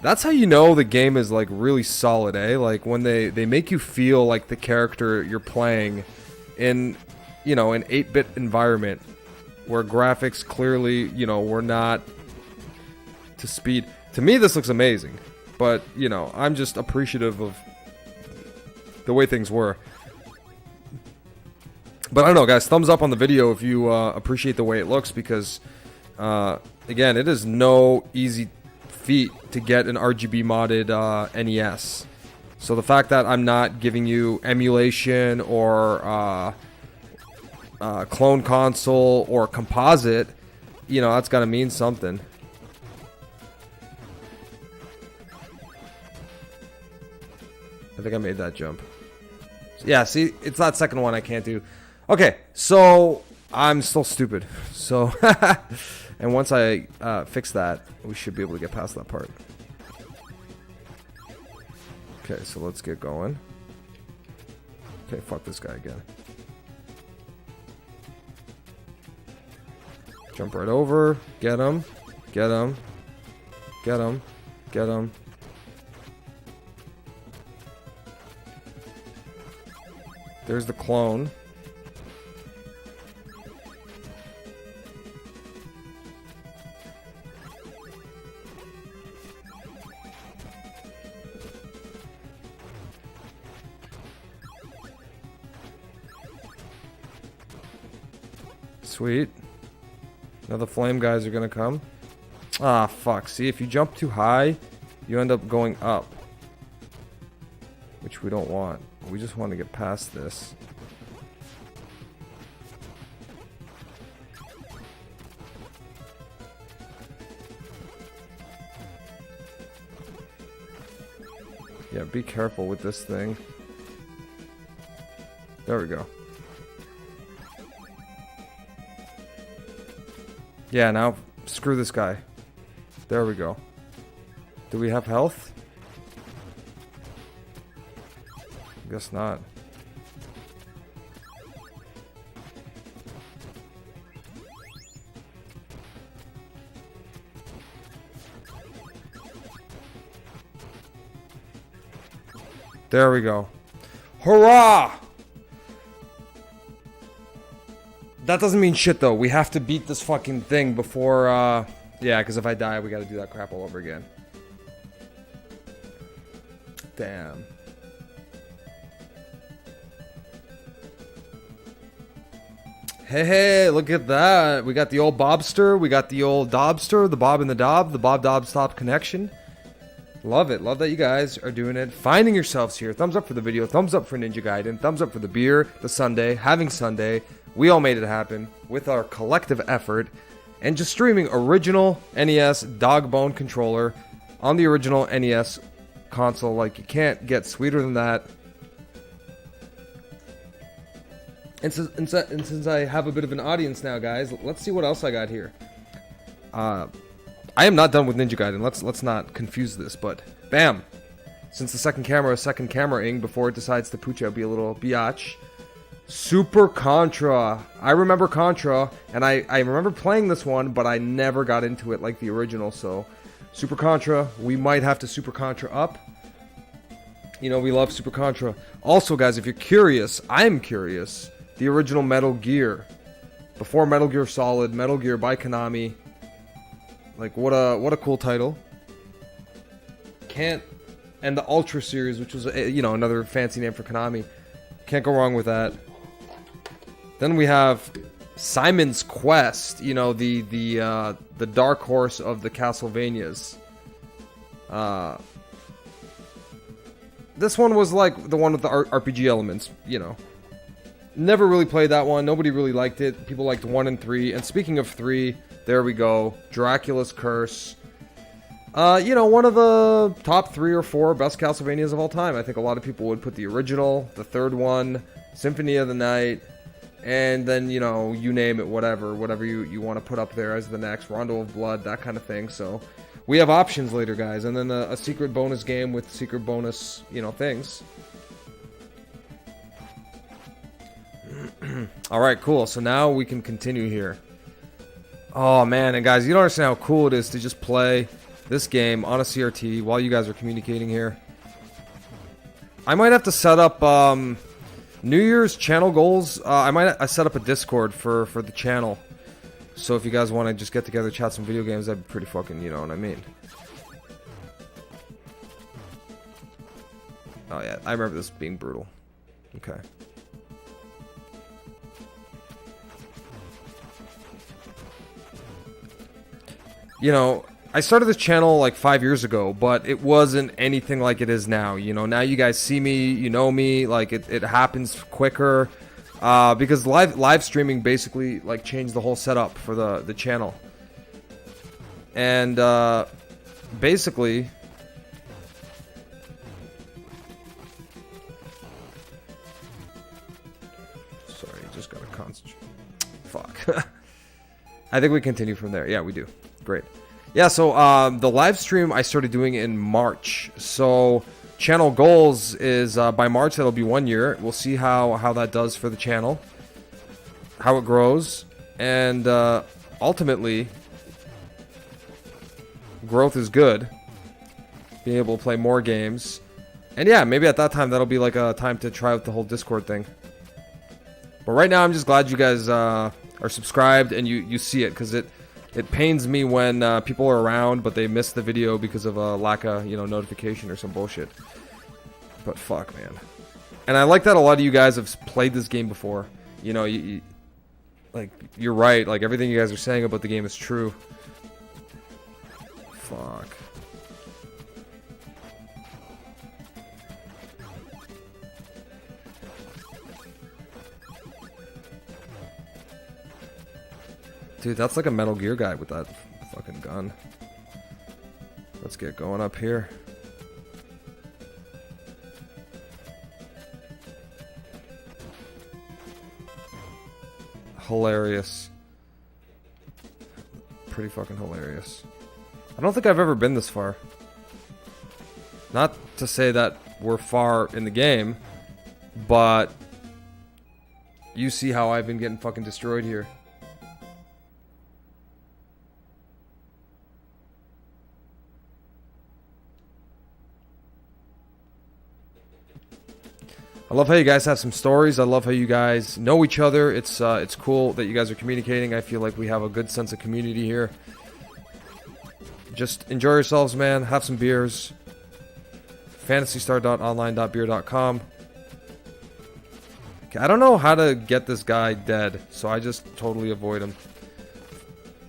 That's how you know the game is like really solid, eh? Like when they make you feel like the character you're playing in, you know, an 8-bit environment where graphics clearly, you know, were not to speed. To me, this looks amazing. But, you know, I'm just appreciative of the way things were. But I don't know, guys. Thumbs up on the video if you appreciate the way it looks. Because, again, it is no easy feat to get an RGB modded NES. So the fact that I'm not giving you emulation or clone console or composite, you know, that's got to mean something. I think I made that jump. Yeah, see, it's that second one I can't do. Okay, so I'm still stupid. So, and once I fix that, we should be able to get past that part. Okay, so let's get going. Okay, fuck this guy again. Jump right over. Get him. Get him. Get him. Get him. There's the clone. Sweet. Now the flame guys are gonna come. Ah, fuck. See, if you jump too high, you end up going up. Which we don't want. We just want to get past this. Yeah, be careful with this thing. There we go. Yeah, now screw this guy. There we go. Do we have health? Guess not. There we go. Hurrah! That doesn't mean shit though. We have to beat this fucking thing before, yeah, because if I die, we gotta do that crap all over again. Damn. Hey, hey, look at that. We got the old Bobster. We got the old Dobster. The Bob and the Dob. The Bob-Dob-Stop connection. Love it. Love that you guys are doing it. Finding yourselves here. Thumbs up for the video. Thumbs up for Ninja Gaiden. Thumbs up for the beer, the Sunday, having Sunday. We all made it happen with our collective effort. And just streaming original NES dog bone controller on the original NES console. Like, you can't get sweeter than that. And since I have a bit of an audience now, guys, let's see what else I got here. I am not done with Ninja Gaiden. Let's not confuse this, but bam! Since the second camera-ing before it decides to pooch out, be a little biatch. Super Contra. I remember Contra, and I remember playing this one, but I never got into it like the original. So, Super Contra. We might have to Super Contra up. You know, we love Super Contra. Also, guys, if you're curious, I'm curious. The original Metal Gear, before Metal Gear Solid, Metal Gear by Konami. Like, what a cool title. And the Ultra series, which was, you know, another fancy name for Konami. Can't go wrong with that. Then we have Simon's Quest, you know, the dark horse of the Castlevanias. This one was like the one with the RPG elements, you know. Never really played that one. Nobody really liked it. People liked 1 and 3. And speaking of 3, there we go. Dracula's Curse. You know, one of the top 3 or 4 best Castlevanias of all time. I think a lot of people would put the original, the third one, Symphony of the Night, and then, you know, you name it, whatever you want to put up there as the next, Rondo of Blood, that kind of thing. So we have options later, guys. And then a secret bonus game with secret bonus, you know, things. Alright, cool. So now we can continue here. Oh, man. And guys, you don't understand how cool it is to just play this game on a CRT while you guys are communicating here. I might have to set up New Year's channel goals. I set up a Discord for the channel. So if you guys want to just get together, chat some video games, that'd be pretty fucking, you know what I mean. Oh yeah, I remember this being brutal. Okay. You know, I started this channel like 5 years ago, but it wasn't anything like it is now. You know, now you guys see me, you know me, like it happens quicker. Because live streaming basically like changed the whole setup for the channel. And basically, sorry, just gotta concentrate. Fuck. I think we continue from there. Yeah, we do. Great. Yeah, so the live stream I started doing in March. So channel goals is by March that'll be 1 year. We'll see how that does for the channel, how it grows, and ultimately growth is good. Being able to play more games, and yeah, maybe at that time that'll be like a time to try out the whole Discord thing. But right now I'm just glad you guys are subscribed and you see it, because it pains me when people are around but they miss the video because of a lack of, you know, notification or some bullshit. But fuck, man. And I like that a lot of you guys have played this game before. You know, like, you're right. Like, everything you guys are saying about the game is true. Fuck. Dude, that's like a Metal Gear guy with that fucking gun. Let's get going up here. Hilarious. Pretty fucking hilarious. I don't think I've ever been this far. Not to say that we're far in the game, but you see how I've been getting fucking destroyed here. I love how you guys have some stories. I love how you guys know each other. It's cool that you guys are communicating. I feel like we have a good sense of community here. Just enjoy yourselves, man. Have some beers. fantasystar.online.beer.com. Okay, I don't know how to get this guy dead, so I just totally avoid him.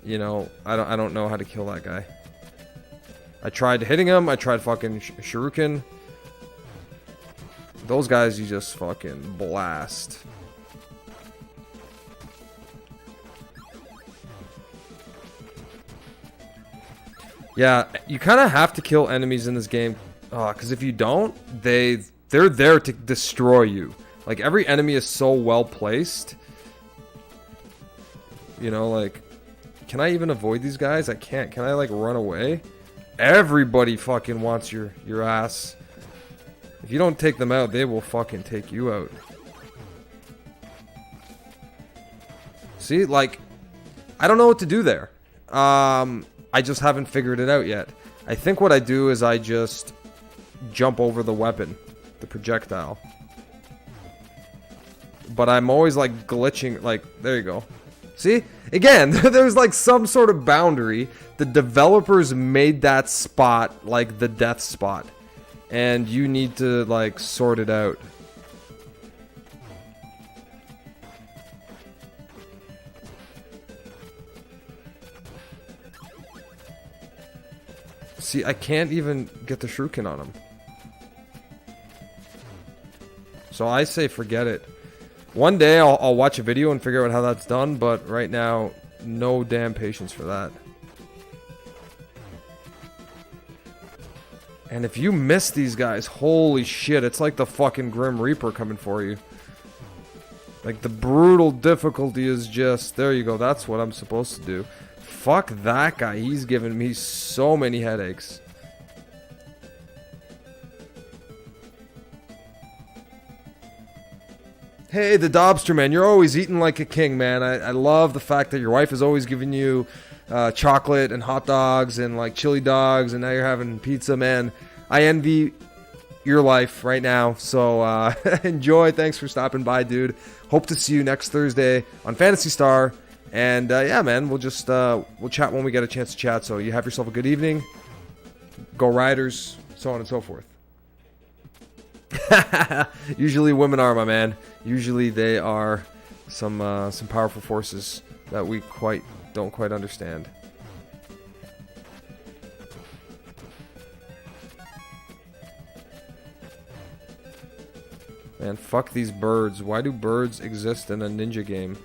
You know, I don't know how to kill that guy. I tried hitting him. I tried fucking shuriken. Those guys you just fucking blast. Yeah, you kind of have to kill enemies in this game, because if you don't, they're there to destroy you. Like, every enemy is so well placed. You know, like, can I even avoid these guys? I can't. Can I, like, run away? Everybody fucking wants your ass. If you don't take them out, they will fucking take you out. See, like, I don't know what to do there. I just haven't figured it out yet. I think what I do is I just jump over the weapon, the projectile. But I'm always, like, glitching, like, there you go. See? Again, there's, like, some sort of boundary. The developers made that spot, like, the death spot. And you need to, like, sort it out. See, I can't even get the shuriken on him. So I say forget it. One day I'll watch a video and figure out how that's done, but right now, no damn patience for that. And if you miss these guys, holy shit, it's like the fucking Grim Reaper coming for you. Like, the brutal difficulty is just... There you go, that's what I'm supposed to do. Fuck that guy, he's giving me so many headaches. Hey, the Dobster, man, you're always eating like a king, man. I love the fact that your wife is always giving you... chocolate and hot dogs and like chili dogs, and now you're having pizza, man. I envy your life right now, so enjoy. Thanks for stopping by, dude. Hope to see you next Thursday on Phantasy Star, and yeah, man, we'll just we'll chat when we get a chance to chat. So you have yourself a good evening. Go Riders, so on and so forth. Usually women are, my man. Usually they are some powerful forces that we don't quite understand. Man, fuck these birds. Why do birds exist in a ninja game?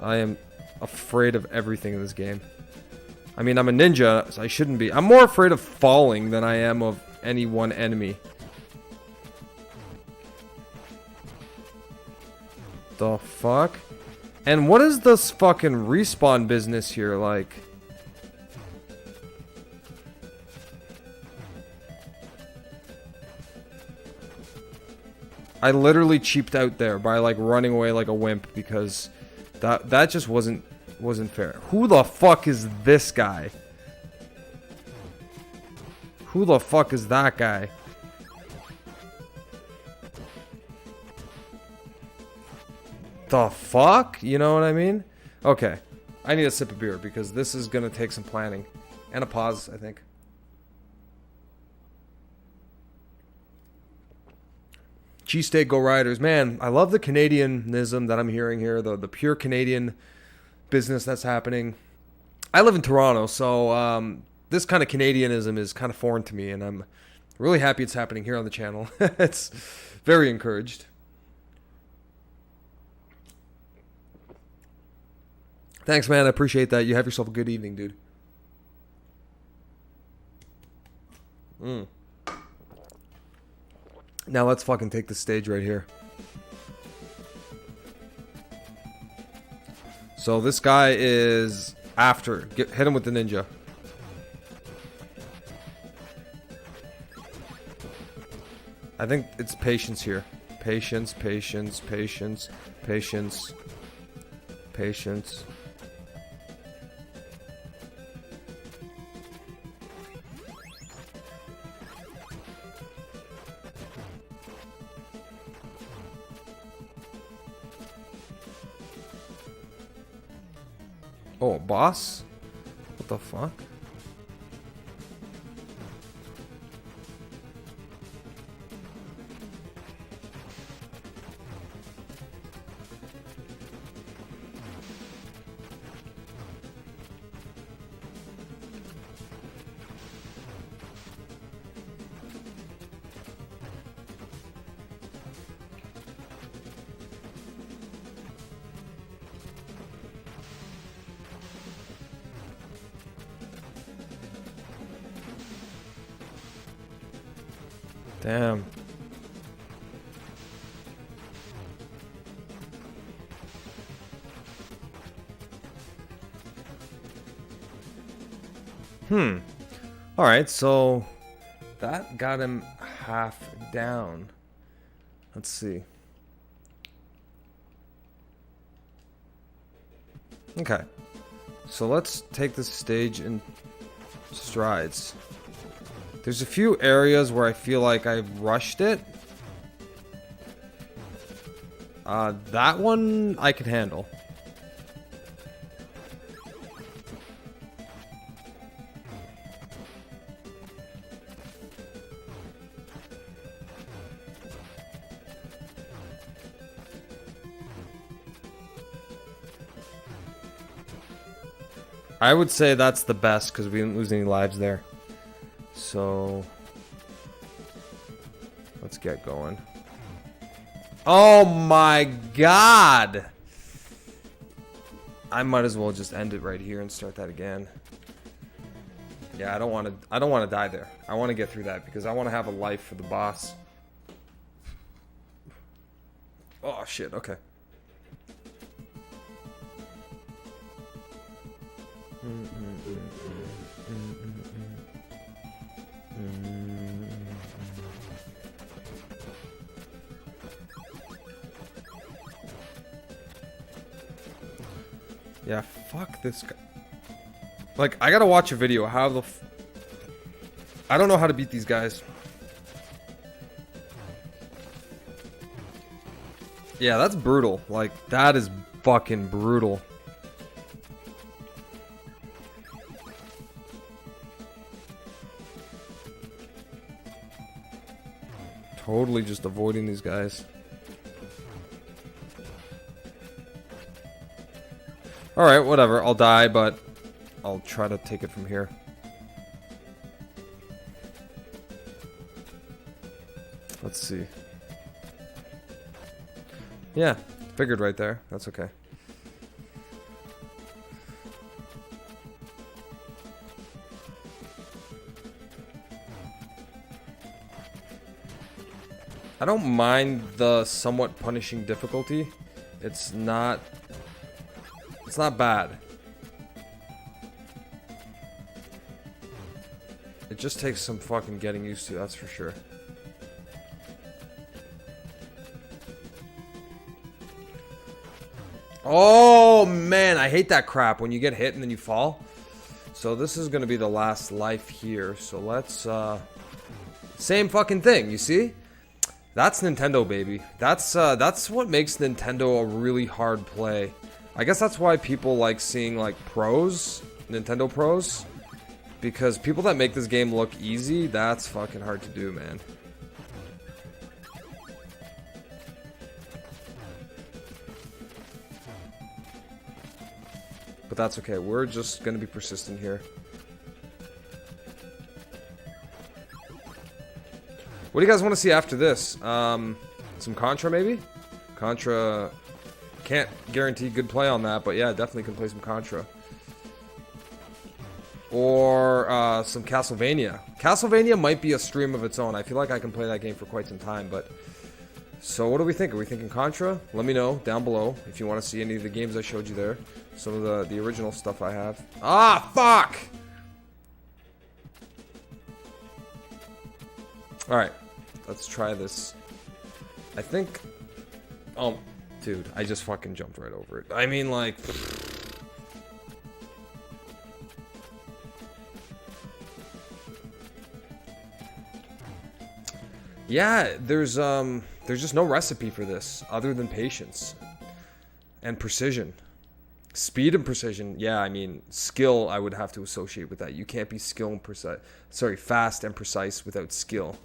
I am afraid of everything in this game. I mean, I'm a ninja, so I shouldn't be. I'm more afraid of falling than I am of any one enemy. The fuck? And what is this fucking respawn business here like? I literally cheaped out there by like running away like a wimp because that just wasn't fair. Who the fuck is this guy? Who the fuck is that guy? The fuck? You know what I mean? Okay. I need a sip of beer because this is gonna take some planning. And a pause, I think. Cheesesteak Go Riders. Man, I love the Canadianism that I'm hearing here. The pure Canadian business that's happening. I live in Toronto, so this kind of Canadianism is kind of foreign to me, and I'm really happy it's happening here on the channel. It's very encouraged. Thanks, man. I appreciate that. You have yourself a good evening, dude. Now let's fucking take the stage right here. So this guy is after. Hit him with the ninja. I think it's patience here. Patience, patience, patience, patience, patience. Oh, boss? What the fuck? Damn. Alright, so that got him half down. Let's see. Okay. So let's take this stage in strides. There's a few areas where I feel like I've rushed it. That one I can handle. I would say that's the best because we didn't lose any lives there. So let's get going. Oh my god! I might as well just end it right here and start that again. Yeah, I don't want to die there. I want to get through that because I want to have a life for the boss. Oh shit, okay. Yeah, fuck this guy. Like, I gotta watch a video. How the I don't know how to beat these guys. Yeah, that's brutal. Like, that is fucking brutal. totally just avoiding these guys. Alright, whatever. I'll die, but I'll try to take it from here. Let's see. Yeah, figured right there. That's okay. I don't mind the somewhat punishing difficulty. It's not bad. It just takes some fucking getting used to, that's for sure. Oh man, I hate that crap when you get hit and then you fall. So this is gonna be the last life here. So let's same fucking thing, you see? That's Nintendo, baby. That's what makes Nintendo a really hard play. I guess that's why people like seeing like pros, Nintendo pros, because people that make this game look easy, that's fucking hard to do, man. But that's okay. We're just gonna be persistent here. What do you guys want to see after this? Some Contra, maybe? Contra, can't guarantee good play on that, but yeah, definitely can play some Contra. Or some Castlevania. Castlevania might be a stream of its own. I feel like I can play that game for quite some time, but... So what do we think? Are we thinking Contra? Let me know down below if you want to see any of the games I showed you there. Some of the original stuff I have. Ah, fuck! Alright. Let's try this. I think... Oh, dude, I just fucking jumped right over it. I mean, like... Yeah, there's just no recipe for this other than patience and precision. Speed and precision, yeah, I mean, skill I would have to associate with that. You can't be fast and precise without skill.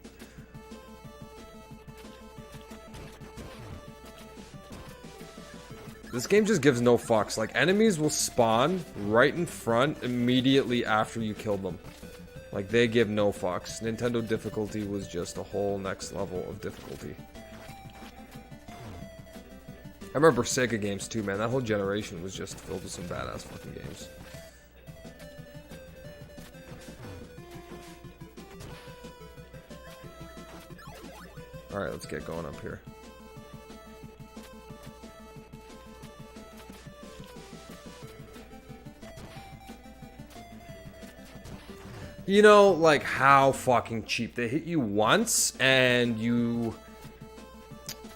This game just gives no fucks. Like, enemies will spawn right in front immediately after you kill them. Like, they give no fucks. Nintendo difficulty was just a whole next level of difficulty. I remember Sega games too, man. That whole generation was just filled with some badass fucking games. Alright, let's get going up here. You know, like, how fucking cheap. They hit you once, and you...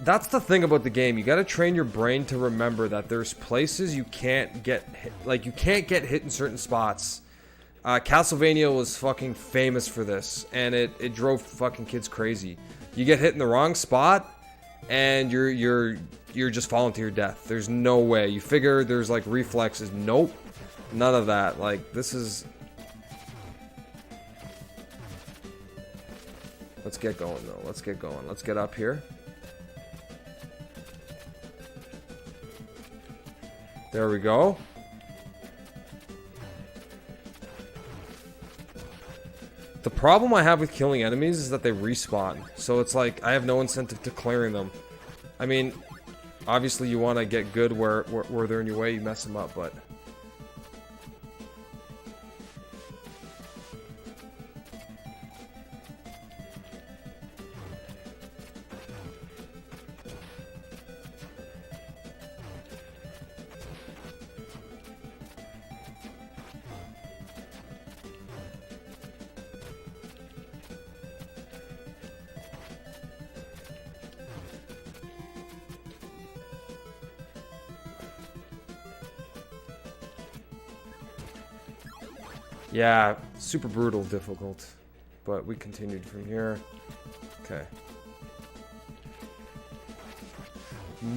That's the thing about the game. You gotta train your brain to remember that there's places you can't get hit. Like, you can't get hit in certain spots. Castlevania was fucking famous for this, and it drove fucking kids crazy. You get hit in the wrong spot, and you're just falling to your death. There's no way. You figure there's, like, reflexes. Nope. None of that. Like, this is... Let's get going, though. Let's get going. Let's get up here. There we go. The problem I have with killing enemies is that they respawn. So it's like, I have no incentive to clearing them. I mean, obviously you want to get good where they're in your way, you mess them up, but... Yeah, super brutal difficult. But we continued from here. Okay.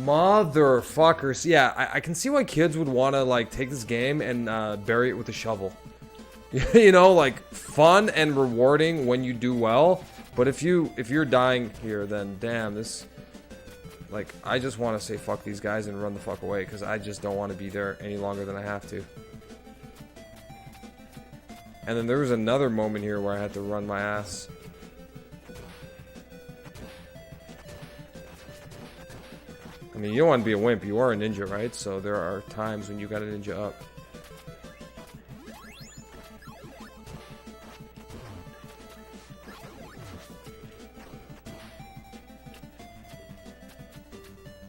Motherfuckers. Yeah, I can see why kids would want to, like, take this game and bury it with a shovel. You know, like, fun and rewarding when you do well, But if you're dying here, then damn, this, like, I just want to say fuck these guys and run the fuck away, because I just don't want to be there any longer than I have to. And then there was another moment here where I had to run my ass. I mean, you don't want to be a wimp. You are a ninja, right? So there are times when you got a ninja up.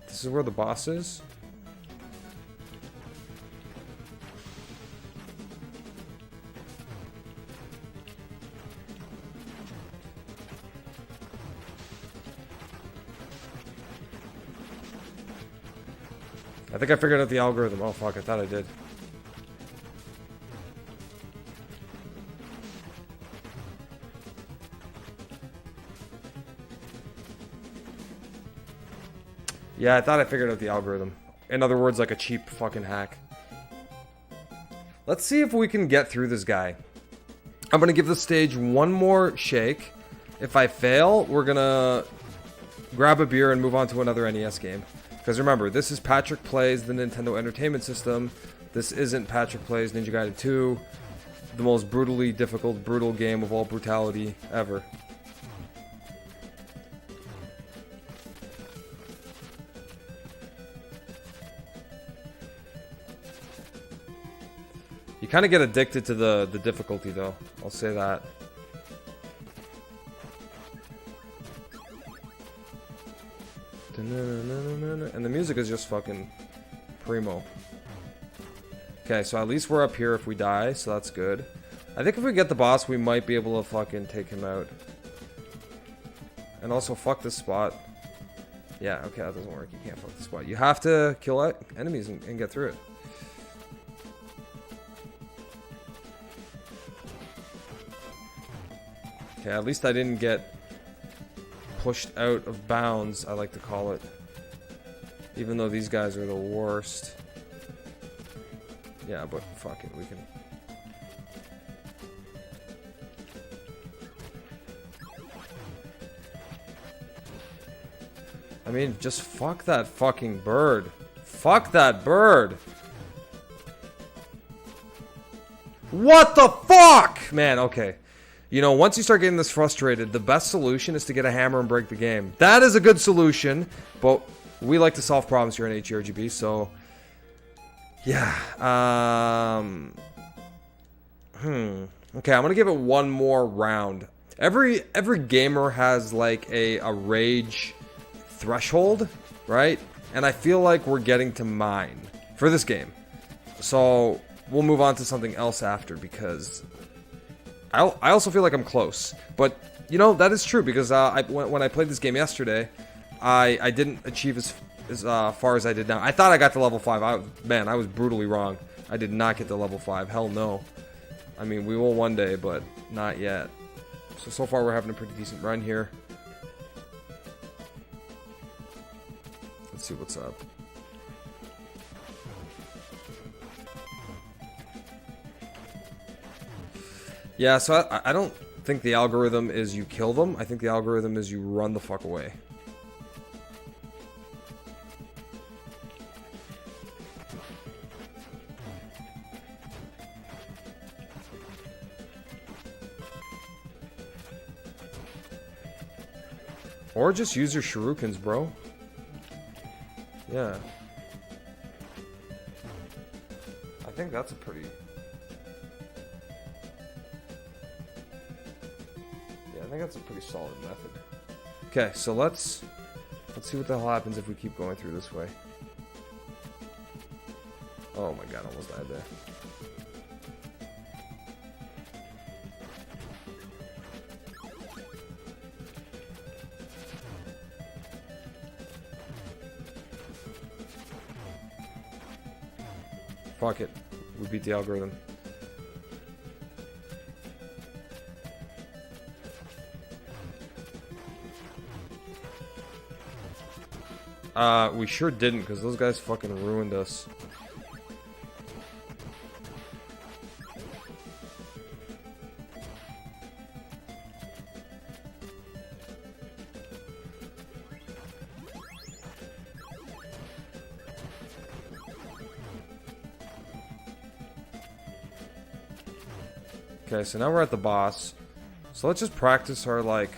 This is where the boss is. I think I figured out the algorithm. Oh fuck, I thought I did. Yeah, I thought I figured out the algorithm. In other words, like a cheap fucking hack. Let's see if we can get through this guy. I'm gonna give the stage one more shake. If I fail, we're gonna grab a beer and move on to another NES game. Because remember, this is Patrick Plays the Nintendo Entertainment System. This isn't Patrick Plays Ninja Gaiden 2, the most brutally difficult, brutal game of all brutality ever. You kind of get addicted to the difficulty, though. I'll say that. And the music is just fucking primo. Okay, so at least we're up here if we die, so that's good. I think if we get the boss, we might be able to fucking take him out. And also, fuck this spot. Yeah, okay, that doesn't work. You can't fuck this spot. You have to kill enemies and get through it. Okay, at least I didn't get pushed out of bounds, I like to call it. Even though these guys are the worst. Yeah, but fuck it, we can... I mean, just fuck that fucking bird. Fuck that bird! What the fuck?! Man, okay. You know, once you start getting this frustrated, the best solution is to get a hammer and break the game. That is a good solution, but we like to solve problems here in hdRGB, so... Yeah, Okay, I'm gonna give it one more round. Every gamer has, like, a rage threshold, right? And I feel like we're getting to mine for this game. So, we'll move on to something else after, because... I also feel like I'm close, but you know that is true because when I played this game yesterday, I didn't achieve as far as I did now. I thought I got to level 5. I was brutally wrong. I did not get to level 5. Hell no. I mean, we will one day, but not yet. So far we're having a pretty decent run here. Let's see what's up. Yeah, so I don't think the algorithm is you kill them. I think the algorithm is you run the fuck away. Or just use your shurikens, bro. Yeah. I think that's a pretty... I think that's a pretty solid method. Okay, so let's see what the hell happens if we keep going through this way. Oh my god, almost died there. Fuck it. We beat the algorithm. We sure didn't, because those guys fucking ruined us. Okay, so now we're at the boss. So let's just practice our, like...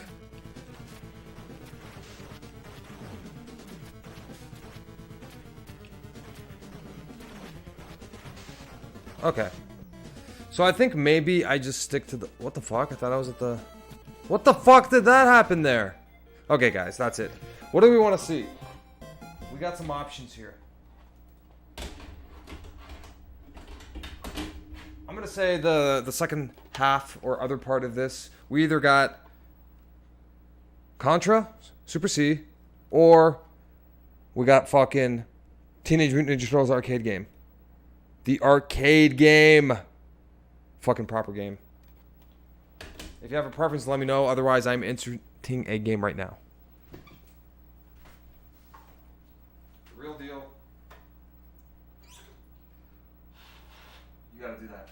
Okay. So I think maybe I just stick to the... What the fuck? I thought I was at the... What the fuck did that happen there? Okay, guys, that's it. What do we want to see? We got some options here. I'm going to say the second half or other part of this, we either got Contra, Super C, or we got fucking Teenage Mutant Ninja Turtles arcade game. The arcade game. Fucking proper game. If you have a preference, let me know. Otherwise, I'm inserting a game right now. The real deal. You gotta do that.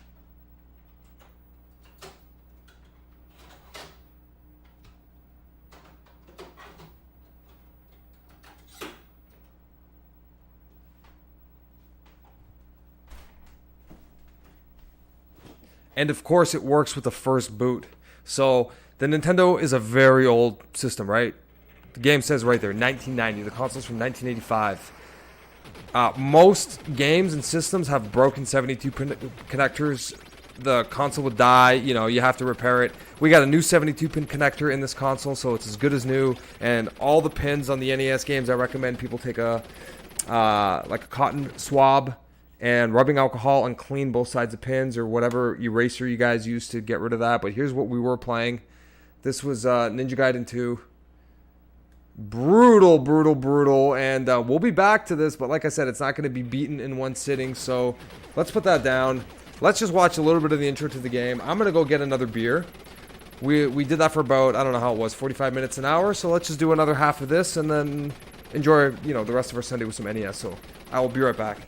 And of course, it works with the first boot. So the Nintendo is a very old system, right? The game says right there, 1990. The console's from 1985. Most games and systems have broken 72 pin connectors. The console would die. You know, you have to repair it. We got a new 72 pin connector in this console, so it's as good as new. And all the pins on the NES games, I recommend people take a like a cotton swab and rubbing alcohol and clean both sides of pins or whatever eraser you guys use to get rid of that. But here's what we were playing. This was Ninja Gaiden 2. Brutal, brutal, brutal. And we'll be back to this, but like I said, it's not going to be beaten in one sitting. So let's put that down. Let's just watch a little bit of the intro to the game. I'm going to go get another beer. We did that for about, I don't know how it was, 45 minutes, an hour. So let's just do another half of this and then enjoy, you know, the rest of our Sunday with some NES. So I will be right back.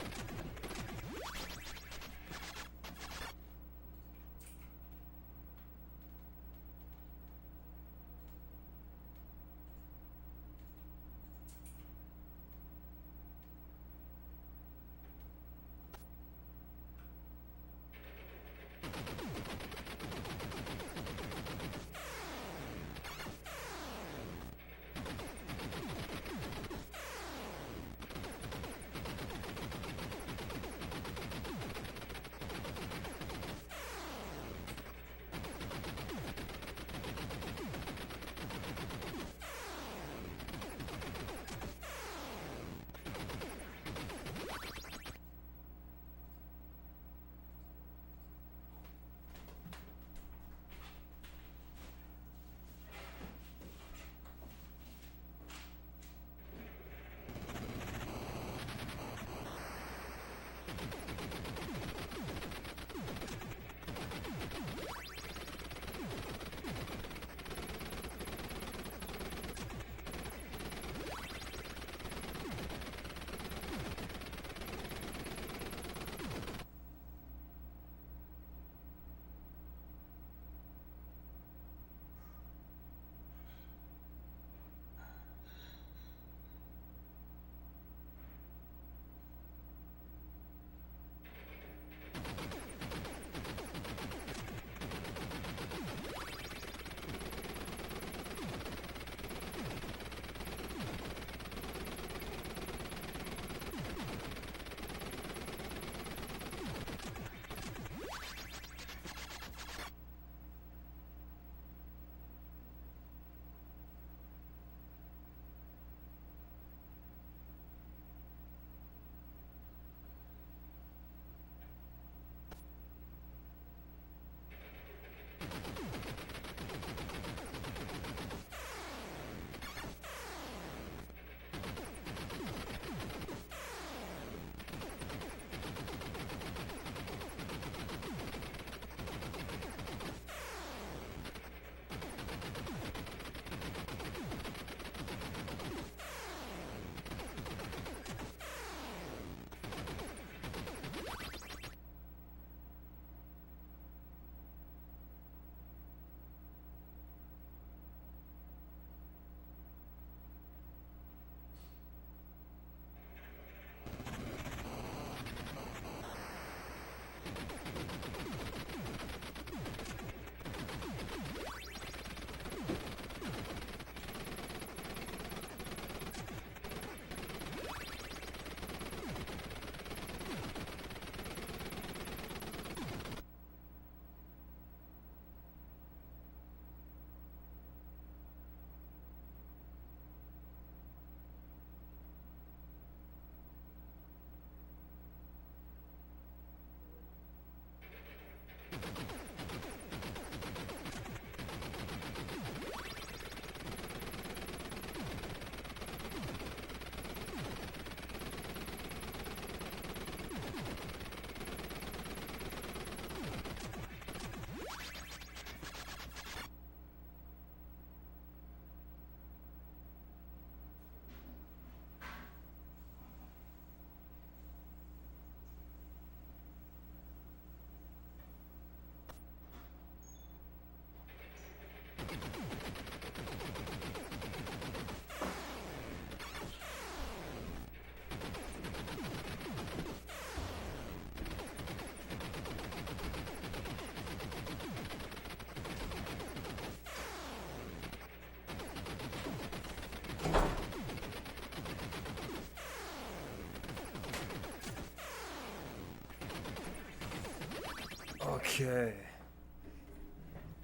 Okay.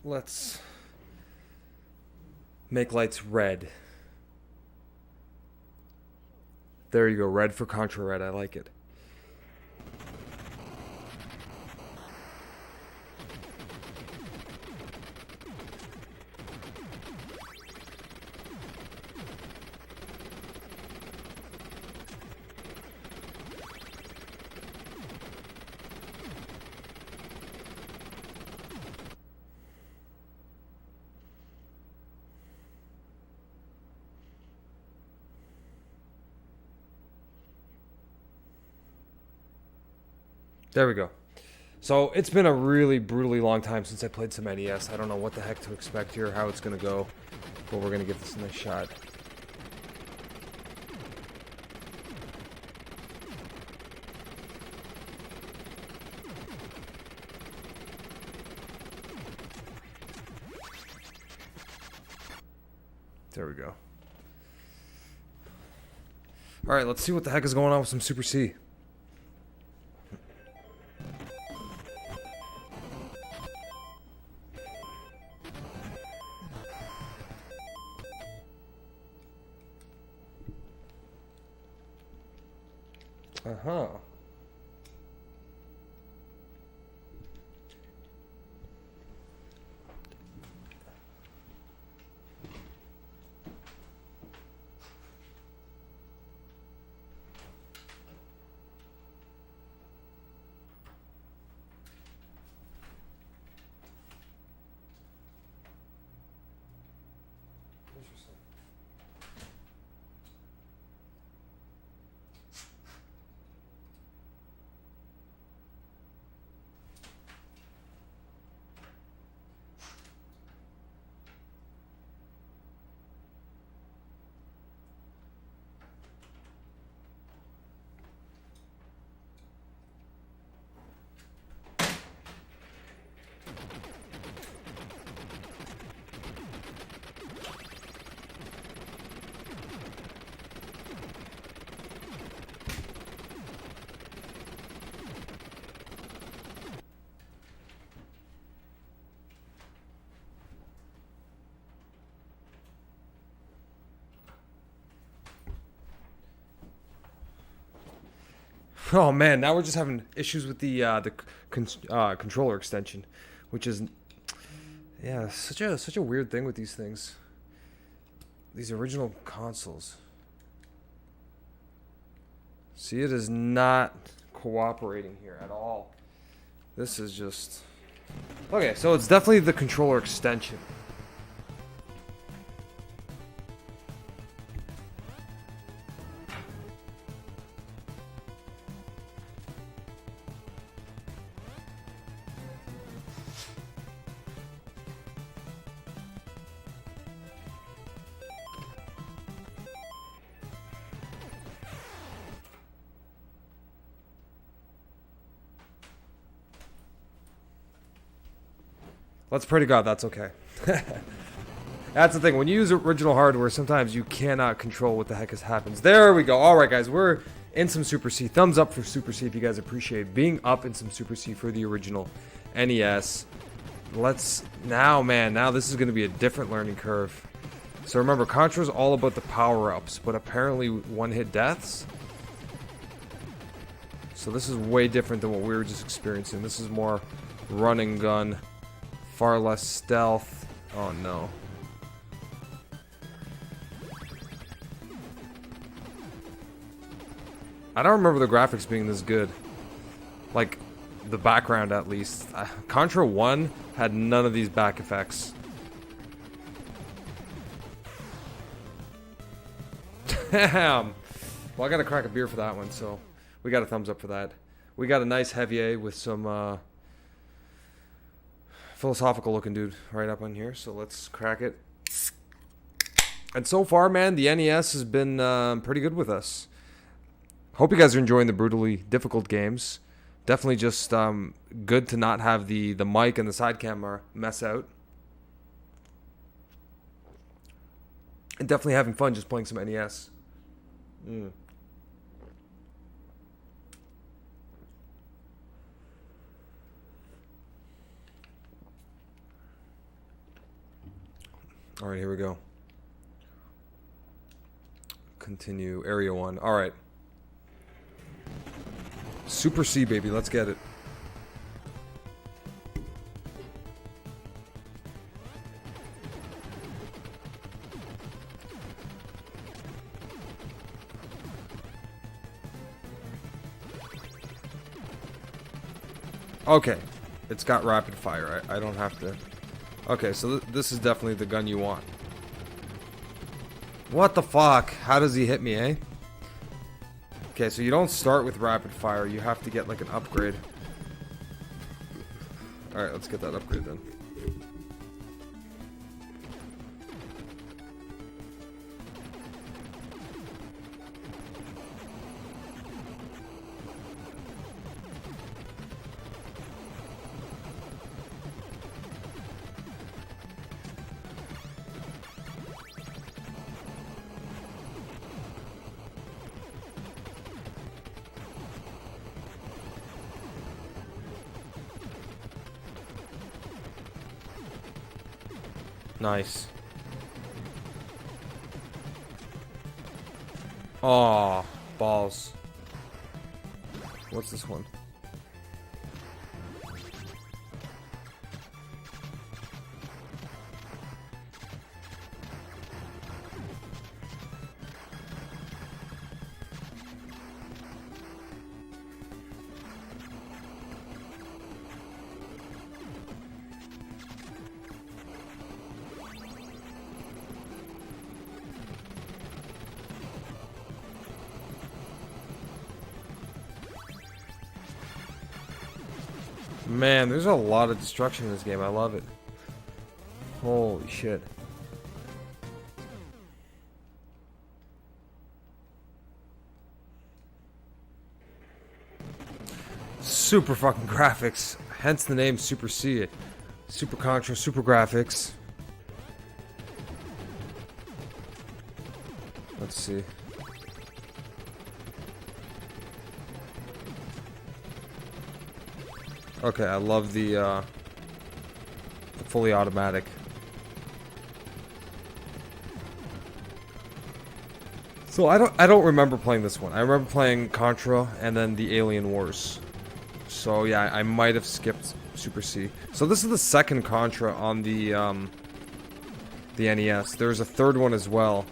Let's make lights red. There you go, red for Contra red. I like it. There we go. So it's been a really brutally long time since I played some NES. I don't know what the heck to expect here, how it's going to go, but we're going to give this a nice shot. There we go. Alright, let's see what the heck is going on with some Super C. Uh-huh. Oh man, now we're just having issues with the controller extension, which is, yeah, such a weird thing with these things. These original consoles. See, it is not cooperating here at all. This is just... Okay, so it's definitely the controller extension. Let's pray to God that's okay. That's the thing. When you use original hardware, sometimes you cannot control what the heck happens. There we go. All right, guys. We're in some Super C. Thumbs up for Super C if you guys appreciate being up in some Super C for the original NES. Let's... Now, man. Now this is going to be a different learning curve. So remember, Contra's all about the power-ups, but apparently one-hit deaths. So this is way different than what we were just experiencing. This is more run and gun. Far less stealth. Oh no. I don't remember the graphics being this good. Like, the background at least. Contra 1 had none of these back effects. Damn. Well, I gotta crack a beer for that one, so we got a thumbs up for that. We got a nice Heavier with some, philosophical looking dude right up on here, so let's crack it. And so far, man, the NES has been pretty good with us. Hope you guys are enjoying the brutally difficult games. Definitely just good to not have the mic and the side camera mess out. And definitely having fun just playing some NES. Alright, here we go. Continue. Area 1. Alright. Super C, baby. Let's get it. Okay. It's got rapid fire. I don't have to... Okay, so this is definitely the gun you want. What the fuck? How does he hit me, eh? Okay, so you don't start with rapid fire. You have to get, like, an upgrade. Alright, let's get that upgrade then. Nice. Oh, balls. What's this one? Man, there's a lot of destruction in this game. I love it. Holy shit. Super fucking graphics. Hence the name Super C. Super Contra, super graphics. Let's see. Okay, I love the fully automatic. So I don't remember playing this one. I remember playing Contra and then the Alien Wars. So yeah, I might have skipped Super C. So this is the second Contra on the NES. There's a third one as well.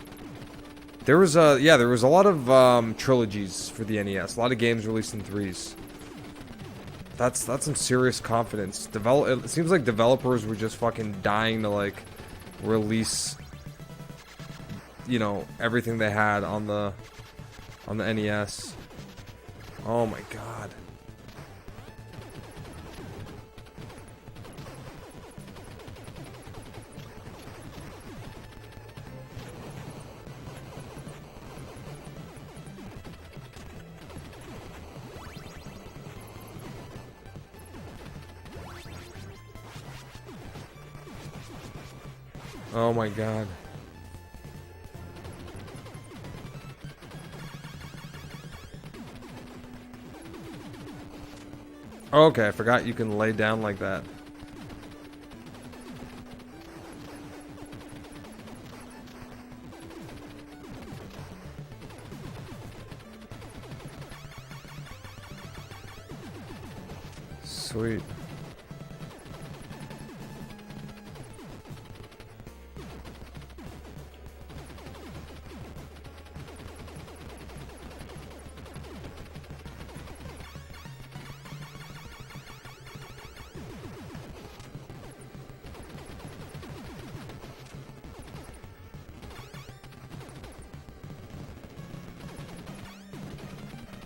There was a lot of trilogies for the NES. A lot of games released in threes. That's some serious confidence. It seems like developers were just fucking dying to like release, you know, everything they had on the NES. Oh my god. Oh my god. Okay, I forgot you can lay down like that. Sweet.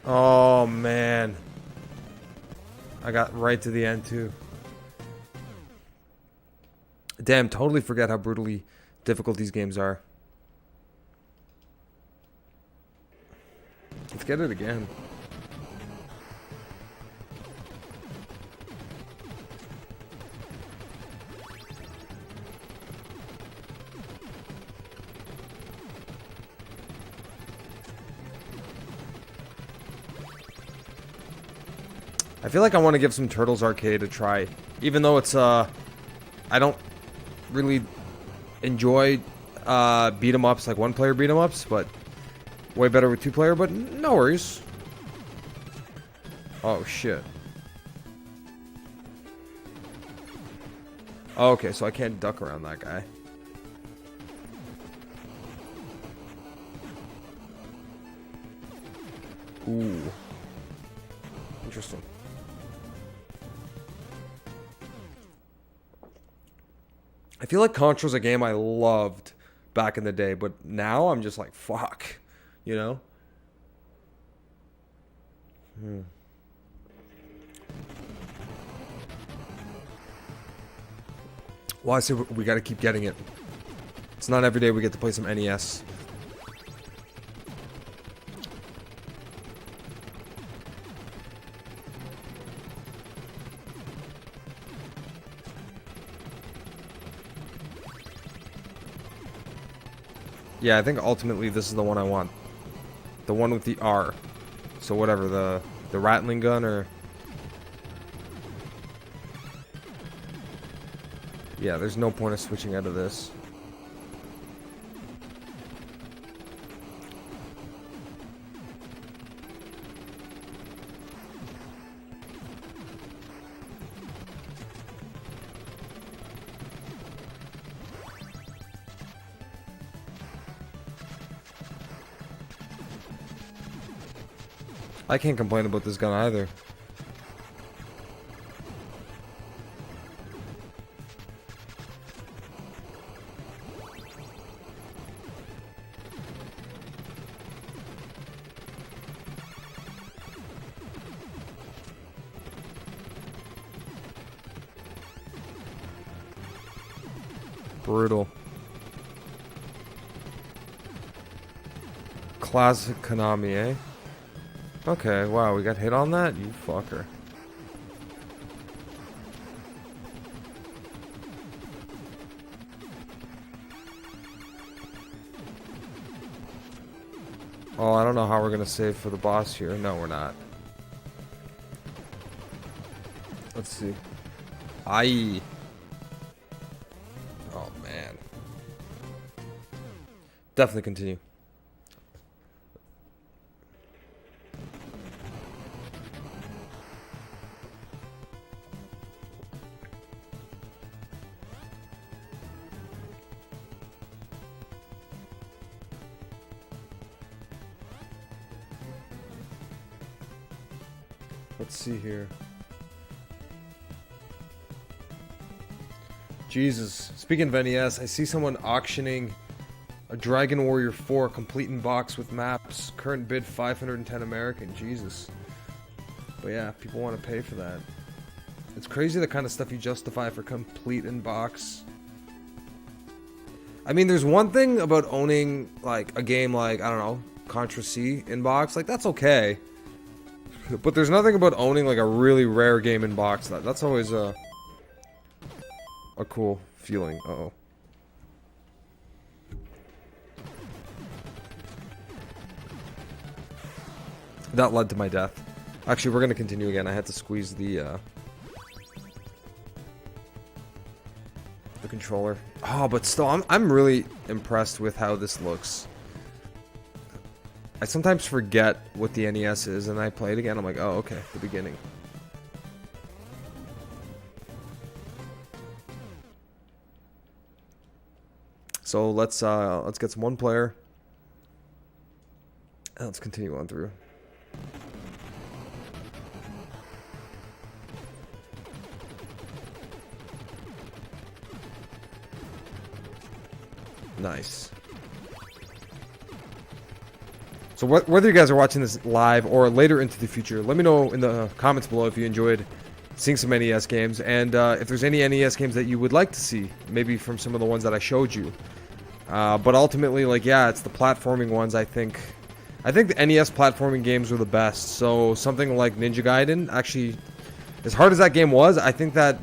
Oh man, I got right to the end too. Damn, totally forget how brutally difficult these games are. Let's get it again. I feel like I want to give some Turtles Arcade a try, even though it's I don't really enjoy beat 'em ups, like one-player beat 'em ups, but way better with two-player. But no worries. Oh shit. Oh, okay, so I can't duck around that guy. Ooh. Interesting. I feel like Contra's a game I loved back in the day, but now I'm just like, fuck. You know? Well, I say we gotta keep getting it. It's not every day we get to play some NES. Yeah, I think ultimately this is the one I want. The one with the R. So whatever, the rattling gun or... Yeah, there's no point of switching out of this. I can't complain about this gun either. Brutal. Classic Konami, eh? Okay, wow, we got hit on that? You fucker. Oh, I don't know how we're gonna save for the boss here. No, we're not. Let's see. Aye. Oh, man. Definitely continue. Let's see here. Jesus. Speaking of NES, I see someone auctioning a Dragon Warrior 4 complete in box with maps. Current bid 510 American. Jesus. But yeah, people want to pay for that. It's crazy the kind of stuff you justify for complete in box. I mean, there's one thing about owning like a game like, I don't know, Contra C in box. Like, that's okay. But there's nothing about owning like a really rare game in box. That's always a cool feeling. Uh-oh. That led to my death. Actually, we're gonna continue again. I had to squeeze the controller. Oh, but still, I'm really impressed with how this looks. I sometimes forget what the NES is, and I play it again. I'm like, oh, okay, the beginning. So let's get some one player, and let's continue on through. Nice. So whether you guys are watching this live or later into the future, let me know in the comments below if you enjoyed seeing some NES games, and if there's any NES games that you would like to see, maybe from some of the ones that I showed you. But ultimately, like, yeah, it's the platforming ones. I think the NES platforming games were the best. So something like Ninja Gaiden, actually, as hard as that game was, I think that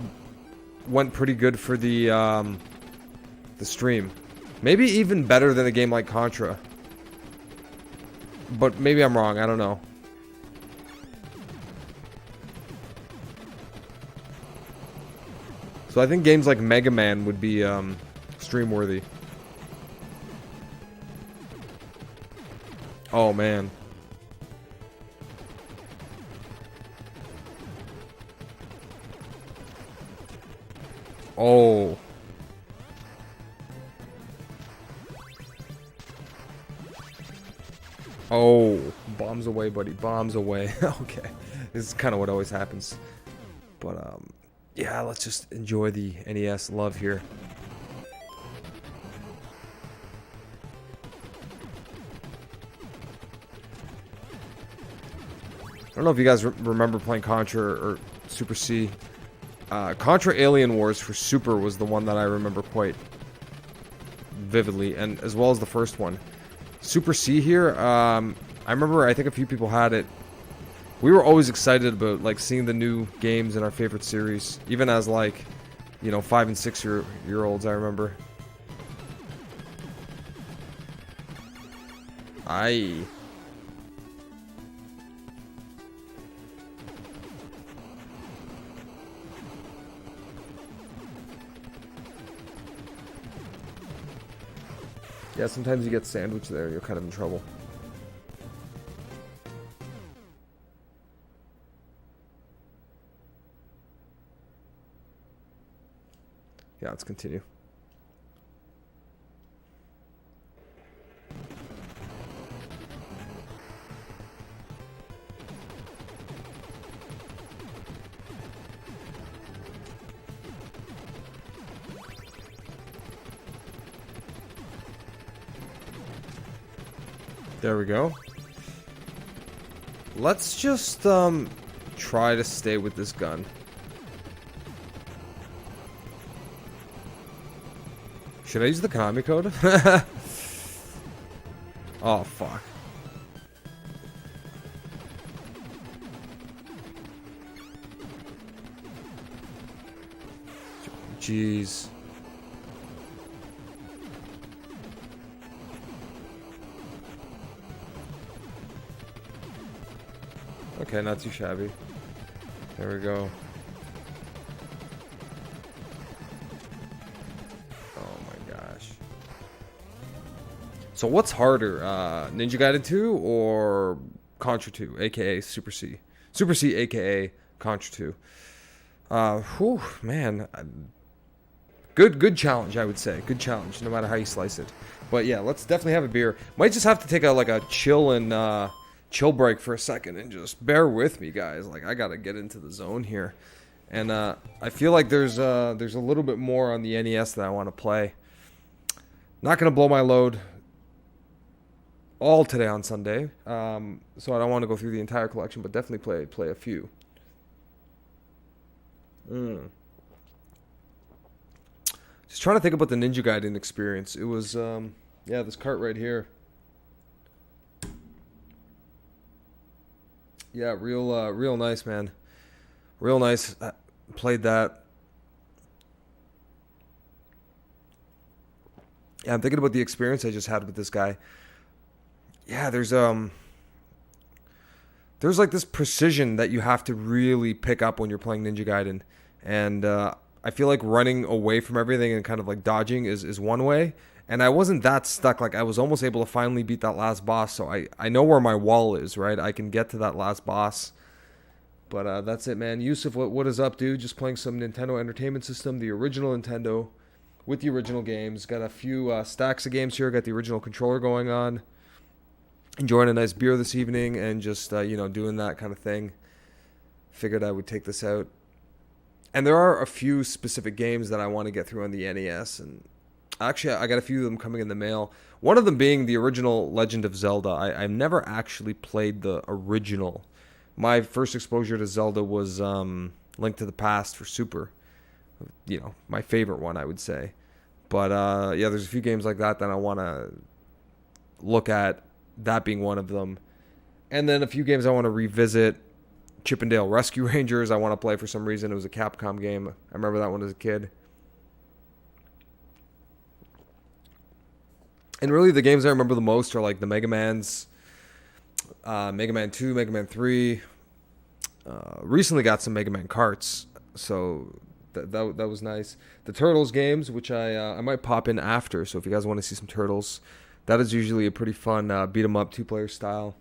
went pretty good for the stream. Maybe even better than a game like Contra. But maybe I'm wrong, I don't know. So I think games like Mega Man would be Stream worthy. Oh, man. Oh. Oh. Bombs away, buddy. Bombs away. Okay. This is kind of what always happens. But, yeah, let's just enjoy the NES love here. I don't know if you guys remember playing Contra or Super C. Contra Alien Wars for Super was the one that I remember quite vividly, and as well as the first one. Super C here, I remember I think a few people had it. We were always excited about like seeing the new games in our favorite series, even as like, you know, 5 and 6 year olds, I remember. Aye. Yeah, sometimes you get sandwiched there, you're kind of in trouble. Yeah, let's continue. There we go. Let's just try to stay with this gun. Should I use the Konami code? Oh, fuck. Jeez. Okay, not too shabby. There we go. Oh my gosh. So what's harder, Ninja Gaiden 2 or Contra 2, aka Super C? Super C, aka Contra 2. Whew, man. Good challenge, I would say. Good challenge, no matter how you slice it. But yeah, let's definitely have a beer. Might just have to take a chill break for a second and just bear with me, guys. Like, I gotta get into the zone here. And I feel like there's a little bit more on the NES that I want to play. Not gonna blow my load all today on Sunday, so I don't want to go through the entire collection, but definitely play a few. Just trying to think about the Ninja Gaiden experience. It was yeah, this cart right here. Yeah, real nice, man. Real nice. Played that. Yeah, I'm thinking about the experience I just had with this guy. Yeah, there's like this precision that you have to really pick up when you're playing Ninja Gaiden. And I feel like running away from everything and kind of like dodging is one way. And I wasn't that stuck. Like, I was almost able to finally beat that last boss. So I know where my wall is, right? I can get to that last boss. But that's it, man. Yusuf, what is up, dude? Just playing some Nintendo Entertainment System, the original Nintendo, with the original games. Got a few stacks of games here. Got the original controller going on. Enjoying a nice beer this evening and just, doing that kind of thing. Figured I would take this out. And there are a few specific games that I want to get through on the NES. And actually, I got a few of them coming in the mail. One of them being the original Legend of Zelda. I've never actually played the original. My first exposure to Zelda was Link to the Past for Super. You know, my favorite one, I would say. But, yeah, there's a few games like that I want to look at. That being one of them. And then a few games I want to revisit. Chippendale Rescue Rangers I want to play for some reason. It was a Capcom game. I remember that one as a kid. And really the games I remember the most are like the Mega Mans. Mega Man 2, Mega Man 3. Recently got some Mega Man carts. So That was nice. The Turtles games, which I might pop in after. So if you guys want to see some Turtles, that is usually a pretty fun beat 'em up 2-player style.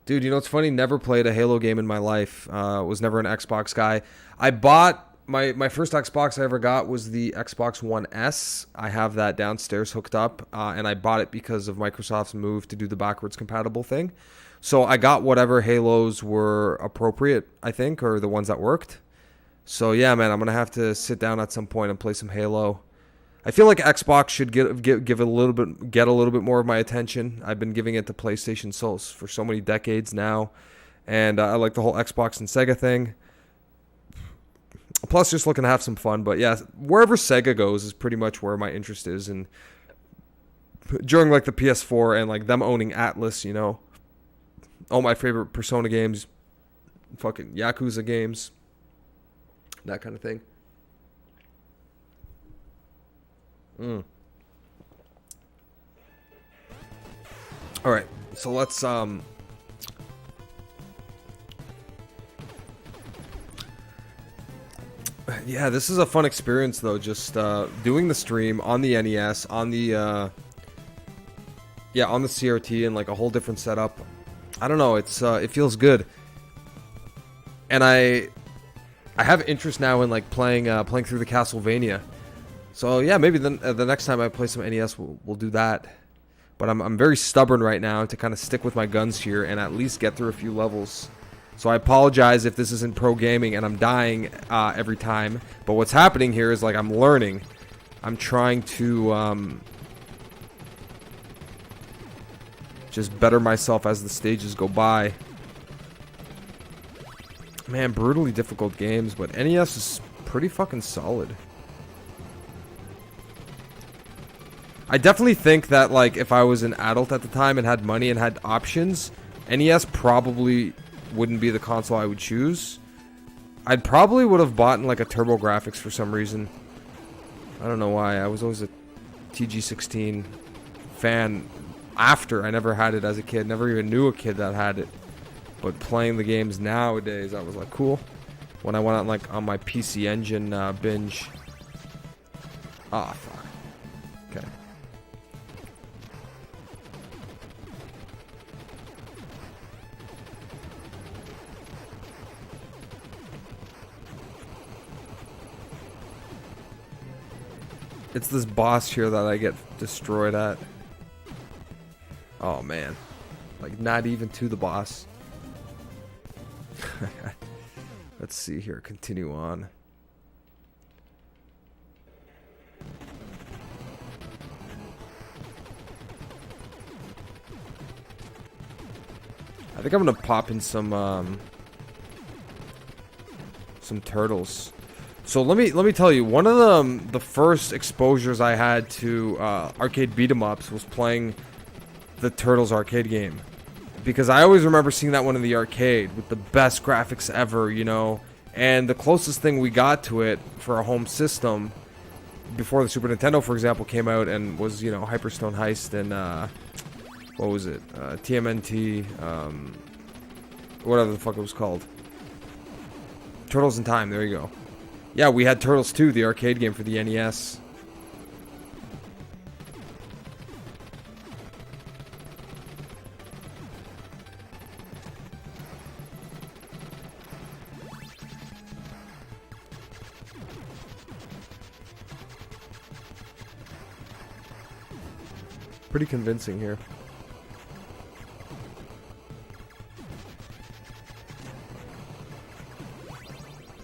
Dude, you know what's funny? Never played a Halo game in my life. Was never an Xbox guy. I bought my first Xbox I ever got was the Xbox One S. I have that downstairs hooked up, and I bought it because of Microsoft's move to do the backwards compatible thing. So I got whatever Halos were appropriate, I think, or the ones that worked. So yeah, man, I'm gonna have to sit down at some point and play some Halo. I feel like Xbox should get a little bit more of my attention. I've been giving it to PlayStation for so many decades now, and I like the whole Xbox and Sega thing. Plus, just looking to have some fun. But yeah, wherever Sega goes is pretty much where my interest is. And during like the PS4 and like them owning Atlas, you know, all my favorite Persona games, fucking Yakuza games, that kind of thing. All right, so let's yeah, this is a fun experience though. Just doing the stream on the NES, on the on the CRT, and like a whole different setup. I don't know. It's it feels good, and I have interest now in like playing through the Castlevania. So yeah, maybe the next time I play some NES, we'll do that. But I'm very stubborn right now to kind of stick with my guns here and at least get through a few levels. So I apologize if this isn't pro gaming and I'm dying every time. But what's happening here is like I'm learning. I'm trying to just better myself as the stages go by. Man, brutally difficult games, but NES is pretty fucking solid. I definitely think that like if I was an adult at the time and had money and had options, NES probably wouldn't be the console I would choose. I'd probably would have bought like a TurboGrafx for some reason. I don't know why. I was always a TG16 fan after. I never had it as a kid. Never even knew a kid that had it. But playing the games nowadays, I was like, cool. When I went out like on my PC Engine binge. Ah, fuck. Okay. It's this boss here that I get destroyed at. Oh man. Like not even to the boss. Let's see here. Continue on. I think I'm gonna pop in some turtles. So let me tell you, one of the first exposures I had to arcade beat 'em ups was playing the Turtles arcade game, because I always remember seeing that one in the arcade with the best graphics ever, you know. And the closest thing we got to it for a home system before the Super Nintendo, for example, came out and was, you know, Hyperstone Heist and what was it? TMNT, whatever the fuck it was called. Turtles in Time. There you go. Yeah, we had Turtles 2, the arcade game for the NES. Pretty convincing here.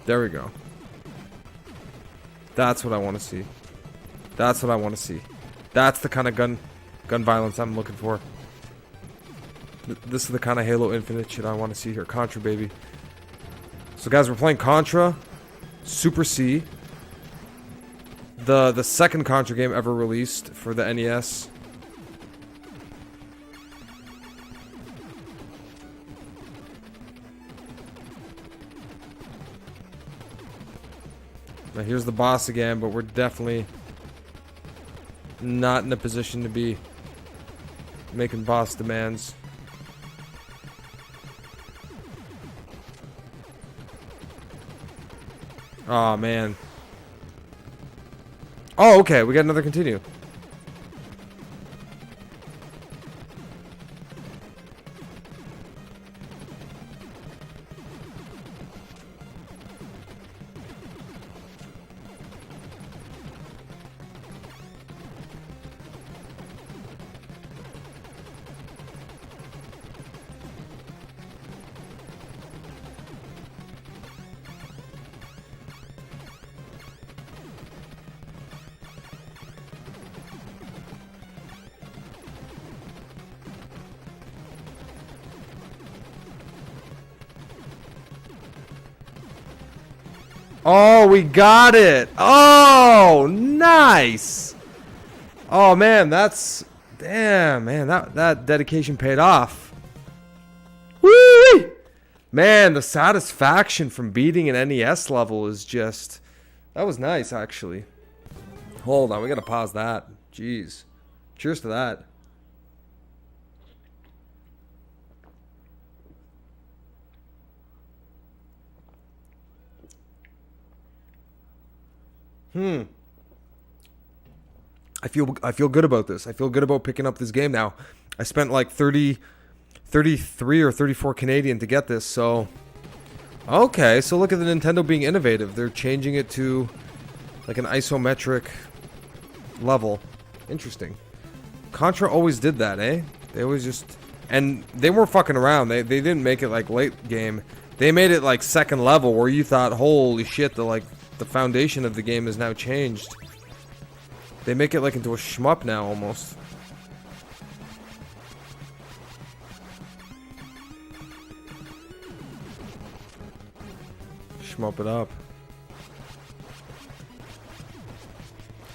There we go. That's what I want to see. That's what I want to see. That's the kind of gun violence I'm looking for. This is the kind of Halo Infinite shit I want to see here. Contra, baby. So guys, we're playing Contra Super C. The second Contra game ever released for the NES. Now here's the boss again, but we're definitely not in a position to be making boss demands. Oh, man. Oh, okay. We got another continue. Oh, we got it. Oh, nice. Oh, man, that's... Damn, man, that dedication paid off. Woo! Man, the satisfaction from beating an NES level is just... That was nice, actually. Hold on, we gotta pause that. Jeez. Cheers to that. I feel good about this. I feel good about picking up this game now. I spent like 33 or 34 Canadian to get this, so... Okay, so look at the Nintendo being innovative. They're changing it to like an isometric level. Interesting. Contra always did that, eh? They always just... And they weren't fucking around. They didn't make it like late game. They made it like second level where you thought, holy shit, the foundation of the game has now changed. They make it like into a shmup now almost. Shmup it up.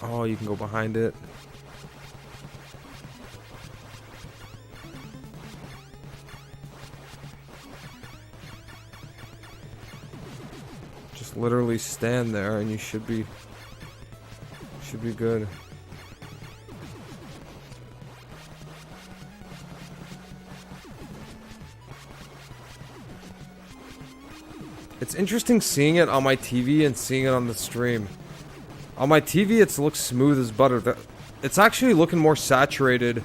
Oh, you can go behind it. Just literally stand there and you should be good. It's interesting seeing it on my TV and seeing it on the stream. On my TV, it looks smooth as butter. It's actually looking more saturated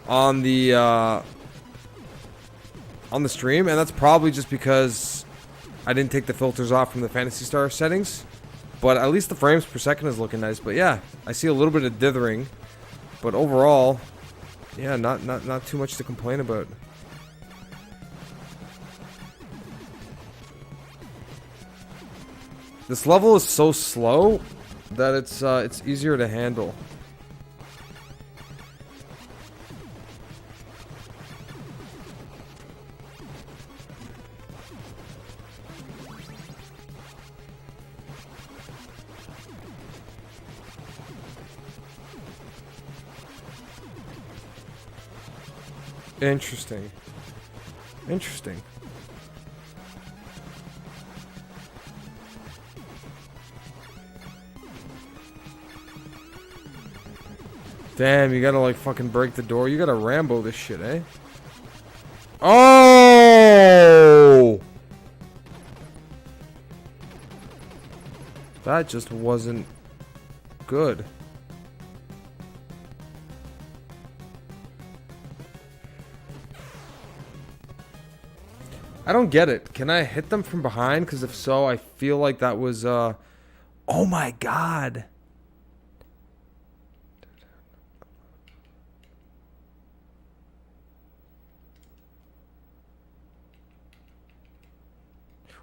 on the stream, and that's probably just because I didn't take the filters off from the Phantasy Star settings. But at least the frames per second is looking nice. But yeah, I see a little bit of dithering, but overall, yeah, not too much to complain about. This level is so slow that it's easier to handle. Interesting. Interesting. Damn, you gotta like fucking break the door. You gotta Rambo this shit, eh? Oh! That just wasn't good. I don't get it. Can I hit them from behind? Because if so, I feel like that was, oh my god.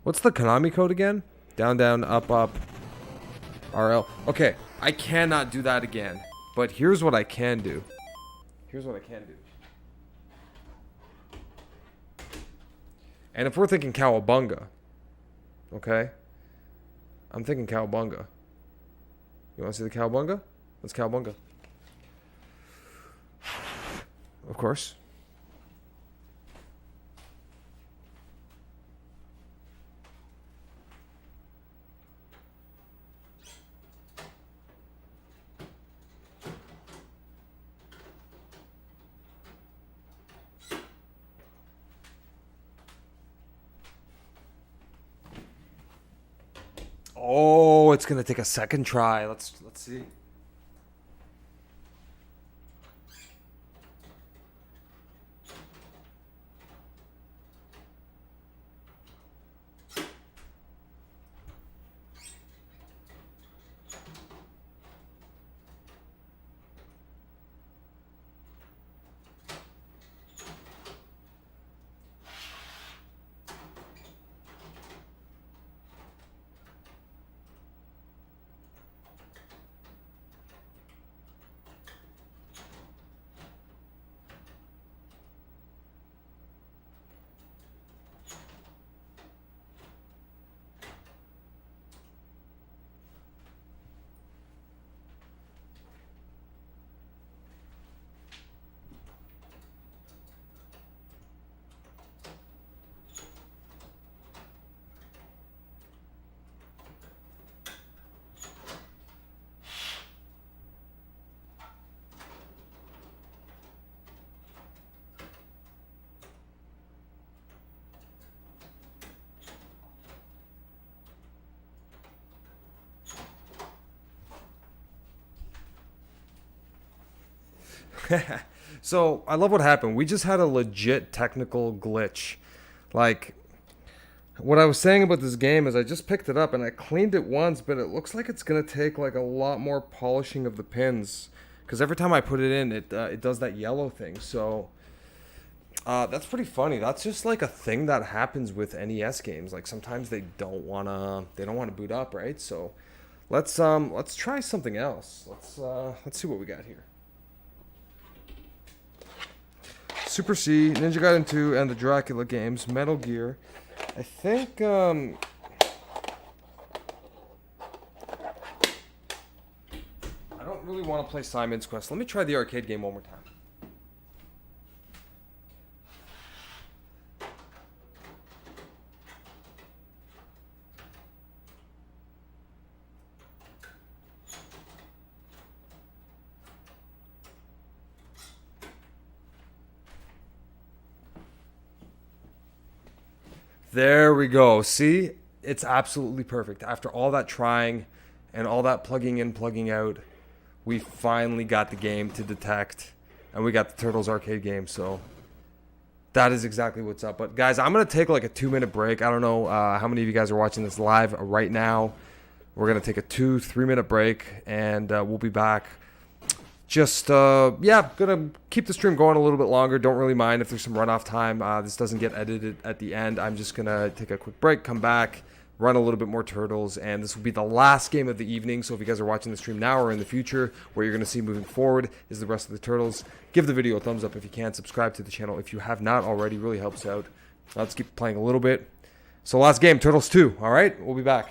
What's the Konami code again? Down, down, up, up, RL. Okay, I cannot do that again. But here's what I can do. Here's what I can do. And if we're thinking cowabunga, okay? I'm thinking cowabunga. You want to see the cowabunga? Let's cowabunga. Of course. Oh, it's gonna take a second try. Let's see. So I love what happened. We just had a legit technical glitch. Like, what I was saying about this game is I just picked it up and I cleaned it once, but it looks like it's gonna take like a lot more polishing of the pins, because every time I put it in, it does that yellow thing. So that's pretty funny. That's just like a thing that happens with NES games. Like sometimes they don't wanna boot up, right? So let's try something else. Let's see what we got here. Super C, Ninja Gaiden 2, and the Dracula games, Metal Gear. I think, I don't really want to play Simon's Quest. Let me try the arcade game one more time. There we go. See? It's absolutely perfect. After all that trying and all that plugging in, plugging out, we finally got the game to detect, and we got the Turtles arcade game. So that is exactly what's up. But guys, I'm going to take like a 2-minute break. I don't know how many of you guys are watching this live right now. We're going to take a 2-3 minute break, and we'll be back. Just, gonna keep the stream going a little bit longer. Don't really mind if there's some runoff time. This doesn't get edited at the end. I'm just gonna take a quick break, come back, run a little bit more Turtles, and this will be the last game of the evening. So if you guys are watching the stream now or in the future, what you're gonna see moving forward is the rest of the Turtles. Give the video a thumbs up if you can. Subscribe to the channel if you have not already. Really helps out. Let's keep playing a little bit. So last game, Turtles 2. All right, we'll be back.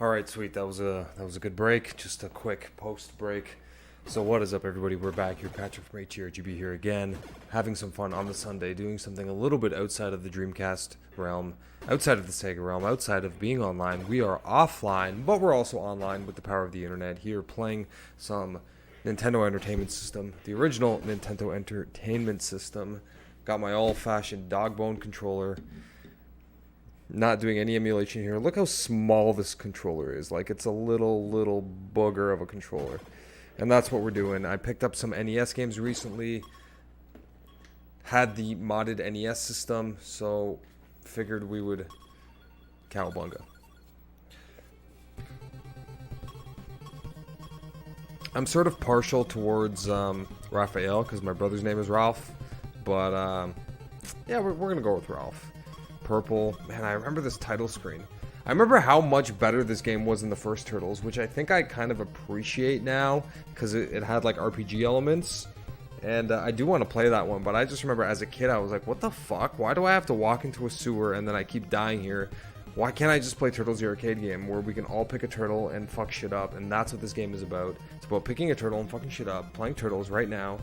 All right, sweet. That was a good break. Just a quick post break. So what is up, everybody? We're back here. Patrick from hdRGB here again, having some fun on the Sunday, doing something a little bit outside of the Dreamcast realm, outside of the Sega realm, outside of being online. We are offline, but we're also online with the power of the internet here, playing some Nintendo Entertainment System, the original Nintendo Entertainment System. Got my old-fashioned dog bone controller. Not doing any emulation here. Look how small this controller is. Like, it's a little booger of a controller. And that's what we're doing. I picked up some NES games recently. Had the modded NES system, so figured we would cowabunga. I'm sort of partial towards Raphael, because my brother's name is Ralph. But, yeah, we're going to go with Ralph. Purple. Man, I remember this title screen. I remember how much better this game was than the first Turtles, which I think I kind of appreciate now, because it had like RPG elements, and I do want to play that one, but I just remember as a kid I was like, what the fuck? Why do I have to walk into a sewer and then I keep dying here? Why can't I just play Turtles the arcade game, where we can all pick a turtle and fuck shit up? And that's what this game is about. It's about picking a turtle and fucking shit up, playing Turtles right now.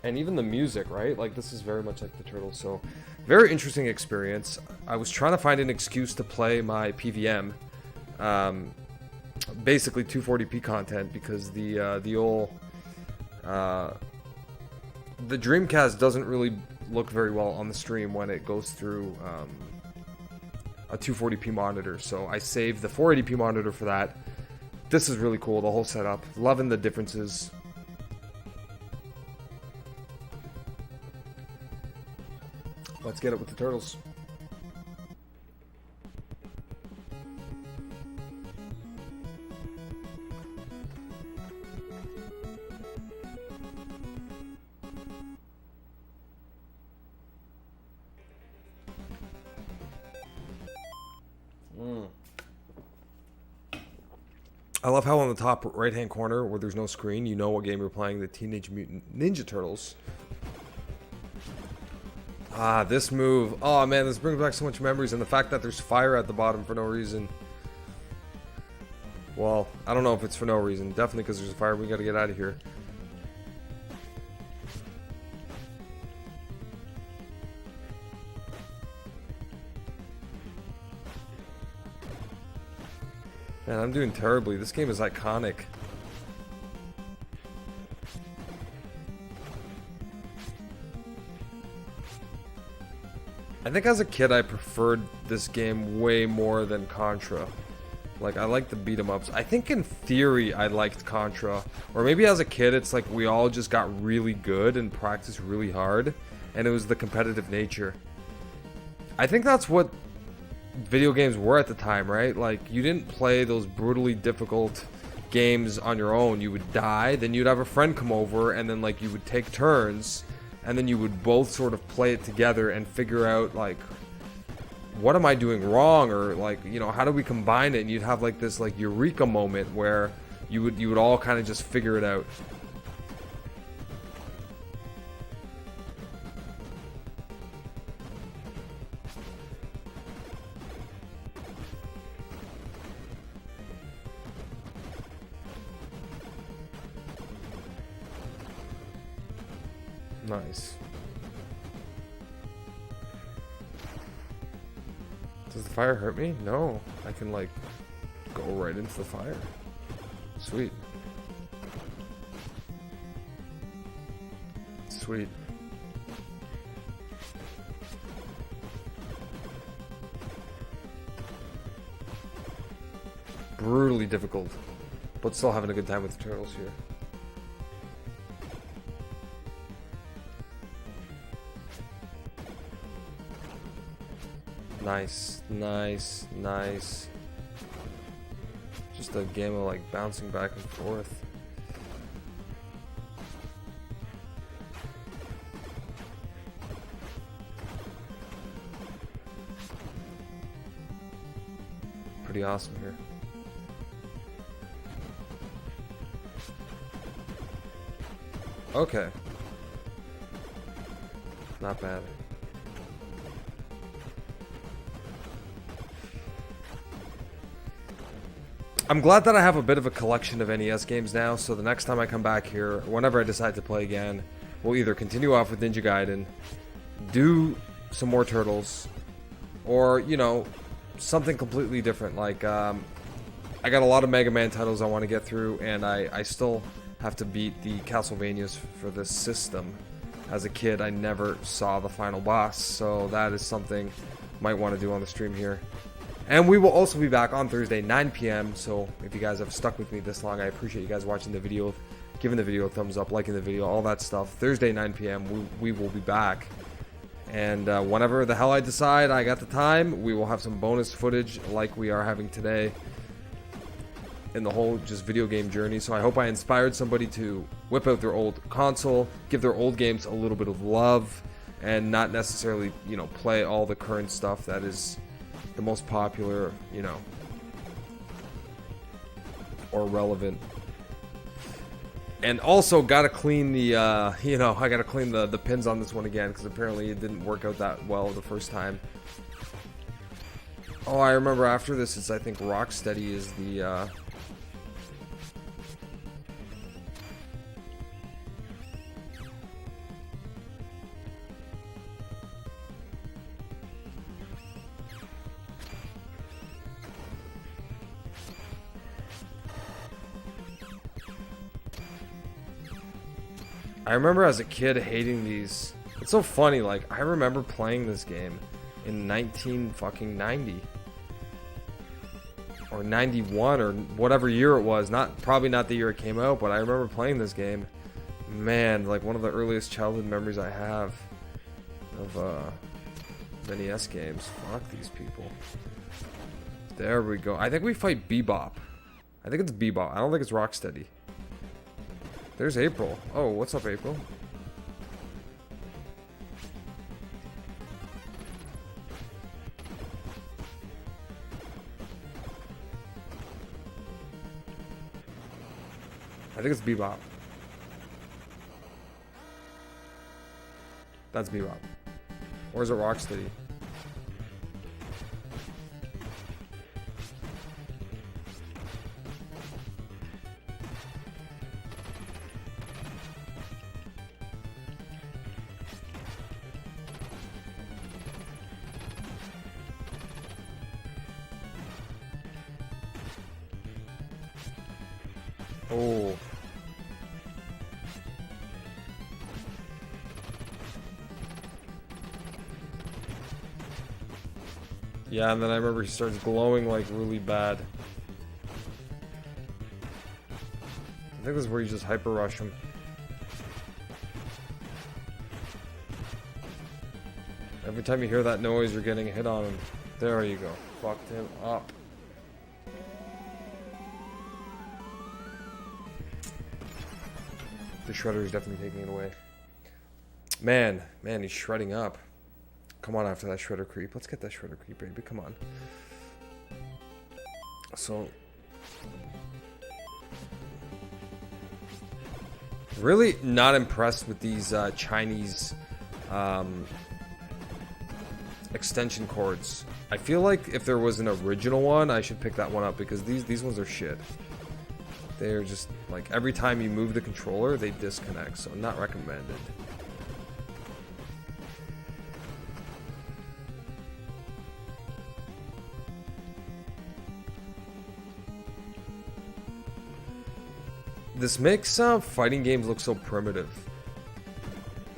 And even the music, right? Like, this is very much like the Turtles, so very interesting experience. I was trying to find an excuse to play my PVM, basically 240p content, because the old the Dreamcast doesn't really look very well on the stream when it goes through a 240p monitor. So I saved the 480p monitor for that. This is really cool, the whole setup. Loving the differences. Let's get it with the Turtles. I love how on the top right-hand corner, where there's no screen, you know what game you're playing, the Teenage Mutant Ninja Turtles. Ah, this move. Oh man, this brings back so much memories, and the fact that there's fire at the bottom for no reason. Well, I don't know if it's for no reason. Definitely because there's a fire. We gotta get out of here. Man, I'm doing terribly. This game is iconic. I think as a kid I preferred this game way more than Contra. Like, I like the beat 'em ups. I think in theory I liked Contra. Or maybe as a kid it's like we all just got really good and practiced really hard, and it was the competitive nature. I think that's what video games were at the time, right? Like, you didn't play those brutally difficult games on your own. You would die, then you'd have a friend come over, and then like you would take turns, and then you would both sort of play it together and figure out, like, what am I doing wrong? Or, like, you know, how do we combine it? And you'd have, like, this, like, eureka moment where you would all kind of just figure it out. Nice. Does the fire hurt me? No. I can, like, go right into the fire. Sweet. Sweet. Brutally difficult, but still having a good time with the turtles here. Nice, nice, nice. Just a game of, like, bouncing back and forth. Pretty awesome here. Okay. Not bad. I'm glad that I have a bit of a collection of NES games now, so the next time I come back here, whenever I decide to play again, we'll either continue off with Ninja Gaiden, do some more Turtles, or, you know, something completely different. Like, I got a lot of Mega Man titles I want to get through, and I still have to beat the Castlevanias for this system. As a kid, I never saw the final boss, so that is something I might want to do on the stream here. And we will also be back on Thursday, 9 p.m. So if you guys have stuck with me this long, I appreciate you guys watching the video, giving the video a thumbs up, liking the video, all that stuff. Thursday, 9 p.m. We will be back. And whenever the hell I decide I got the time, we will have some bonus footage like we are having today in the whole just video game journey. So I hope I inspired somebody to whip out their old console, give their old games a little bit of love, and not necessarily, you know, play all the current stuff that is the most popular, you know, or relevant. And also gotta clean the, you know, I gotta clean the pins on this one again, because apparently it didn't work out that well the first time. Oh, I remember after this, it's, I think, Rocksteady is the, I remember as a kid hating these. It's so funny, like, I remember playing this game in 1990 or 91 or whatever year it was. Probably not the year it came out, but I remember playing this game. Man, like one of the earliest childhood memories I have of NES games. Fuck these people. There we go. I think we fight Bebop. I think it's Bebop. I don't think it's Rocksteady. There's April. Oh, what's up, April? I think it's Bebop. That's Bebop. Or is it Rocksteady? Oh. Yeah, and then I remember he starts glowing like really bad. I think this is where you just hyper rush him. Every time you hear that noise, you're getting a hit on him. There you go. Fucked him up. The shredder is definitely taking it away. Man, he's shredding up. Come on after that shredder creep. Let's get that shredder creep, baby. Come on. So, really not impressed with these Chinese extension cords. I feel like if there was an original one, I should pick that one up, because these ones are shit. They're just, like, every time you move the controller, they disconnect, so not recommended. This makes fighting games look so primitive.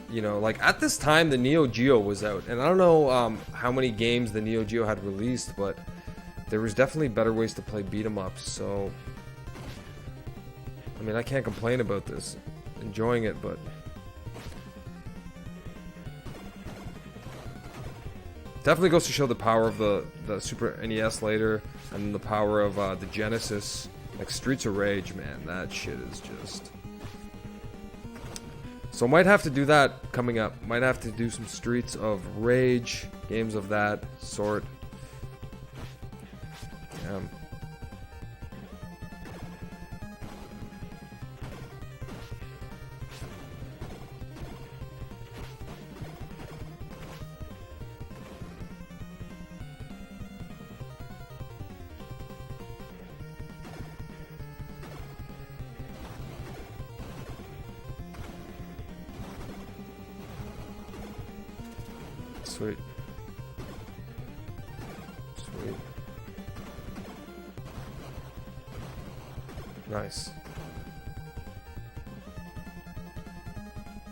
You know, like, at this time, the Neo Geo was out, and I don't know how many games the Neo Geo had released, but there was definitely better ways to play beat-em-ups, so I mean, I can't complain about this. Enjoying it, but definitely goes to show the power of the Super NES later, and the power of the Genesis. Like Streets of Rage, man, that shit is just... So might have to do that coming up. Might have to do some Streets of Rage, games of that sort. Damn. Sweet. Sweet. Nice.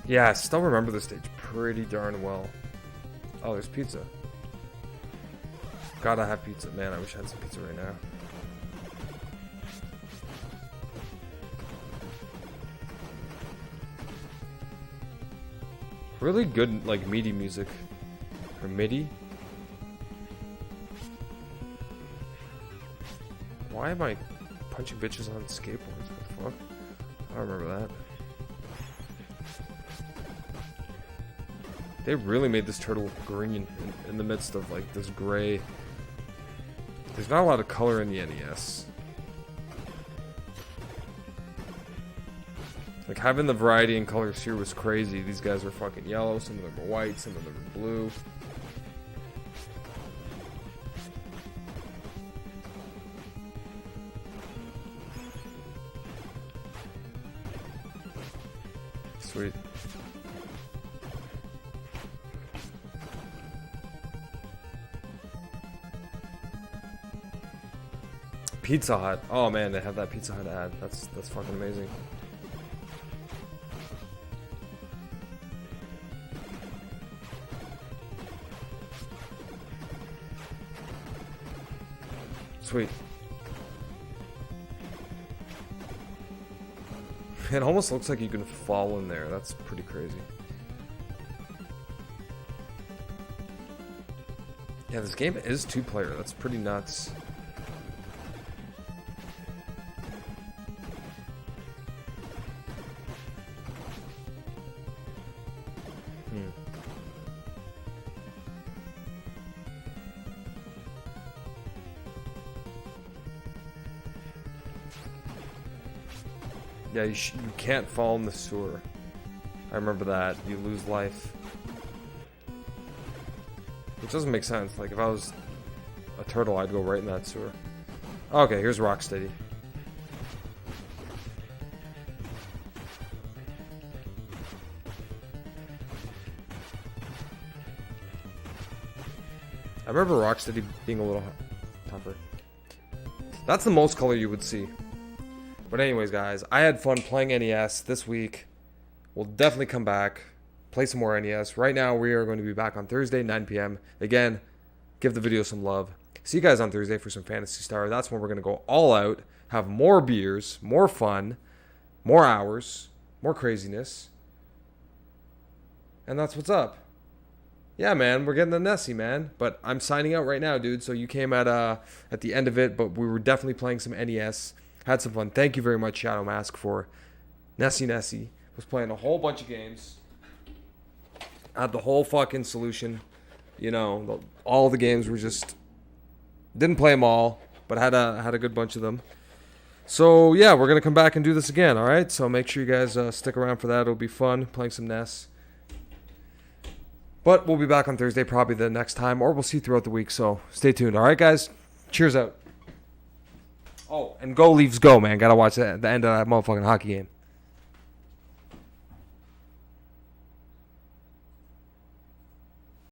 Yeah, I still remember this stage pretty darn well. Oh, there's pizza. Gotta have pizza. Man, I wish I had some pizza right now. Really good, like, MIDI music. Or MIDI? Why am I punching bitches on skateboards? What the fuck? I don't remember that. They really made this turtle green in the midst of, like, this gray. There's not a lot of color in the NES. Like, having the variety in colors here was crazy. These guys were fucking yellow, some of them were white, some of them were blue. Sweet. Pizza Hut. Oh man, they have that Pizza Hut ad. That's fucking amazing. Sweet. It almost looks like you can fall in there. That's pretty crazy. Yeah, this game is 2-player. That's pretty nuts. Yeah, you can't fall in the sewer. I remember that. You lose life. Which doesn't make sense. Like, if I was a turtle, I'd go right in that sewer. Okay, here's Rocksteady. I remember Rocksteady being a little tougher. That's the most color you would see. But anyways, guys, I had fun playing NES this week. We'll definitely come back, play some more NES. Right now, we are going to be back on Thursday, 9 p.m. Again, give the video some love. See you guys on Thursday for some Phantasy Star. That's when we're going to go all out, have more beers, more fun, more hours, more craziness. And that's what's up. Yeah, man, we're getting the Nessie, man. But I'm signing out right now, dude. So you came at the end of it, but we were definitely playing some NES. Had some fun. Thank you very much, Shadow Mask, for Nessie. Was playing a whole bunch of games. Had the whole fucking solution. You know, all the games were just... Didn't play them all, but had a good bunch of them. So, yeah, we're going to come back and do this again, alright? So make sure you guys stick around for that. It'll be fun playing some NES. But we'll be back on Thursday probably the next time, or we'll see you throughout the week. So stay tuned. Alright, guys? Cheers out. Oh, and go Leafs go, man. Gotta watch the end of that motherfucking hockey game.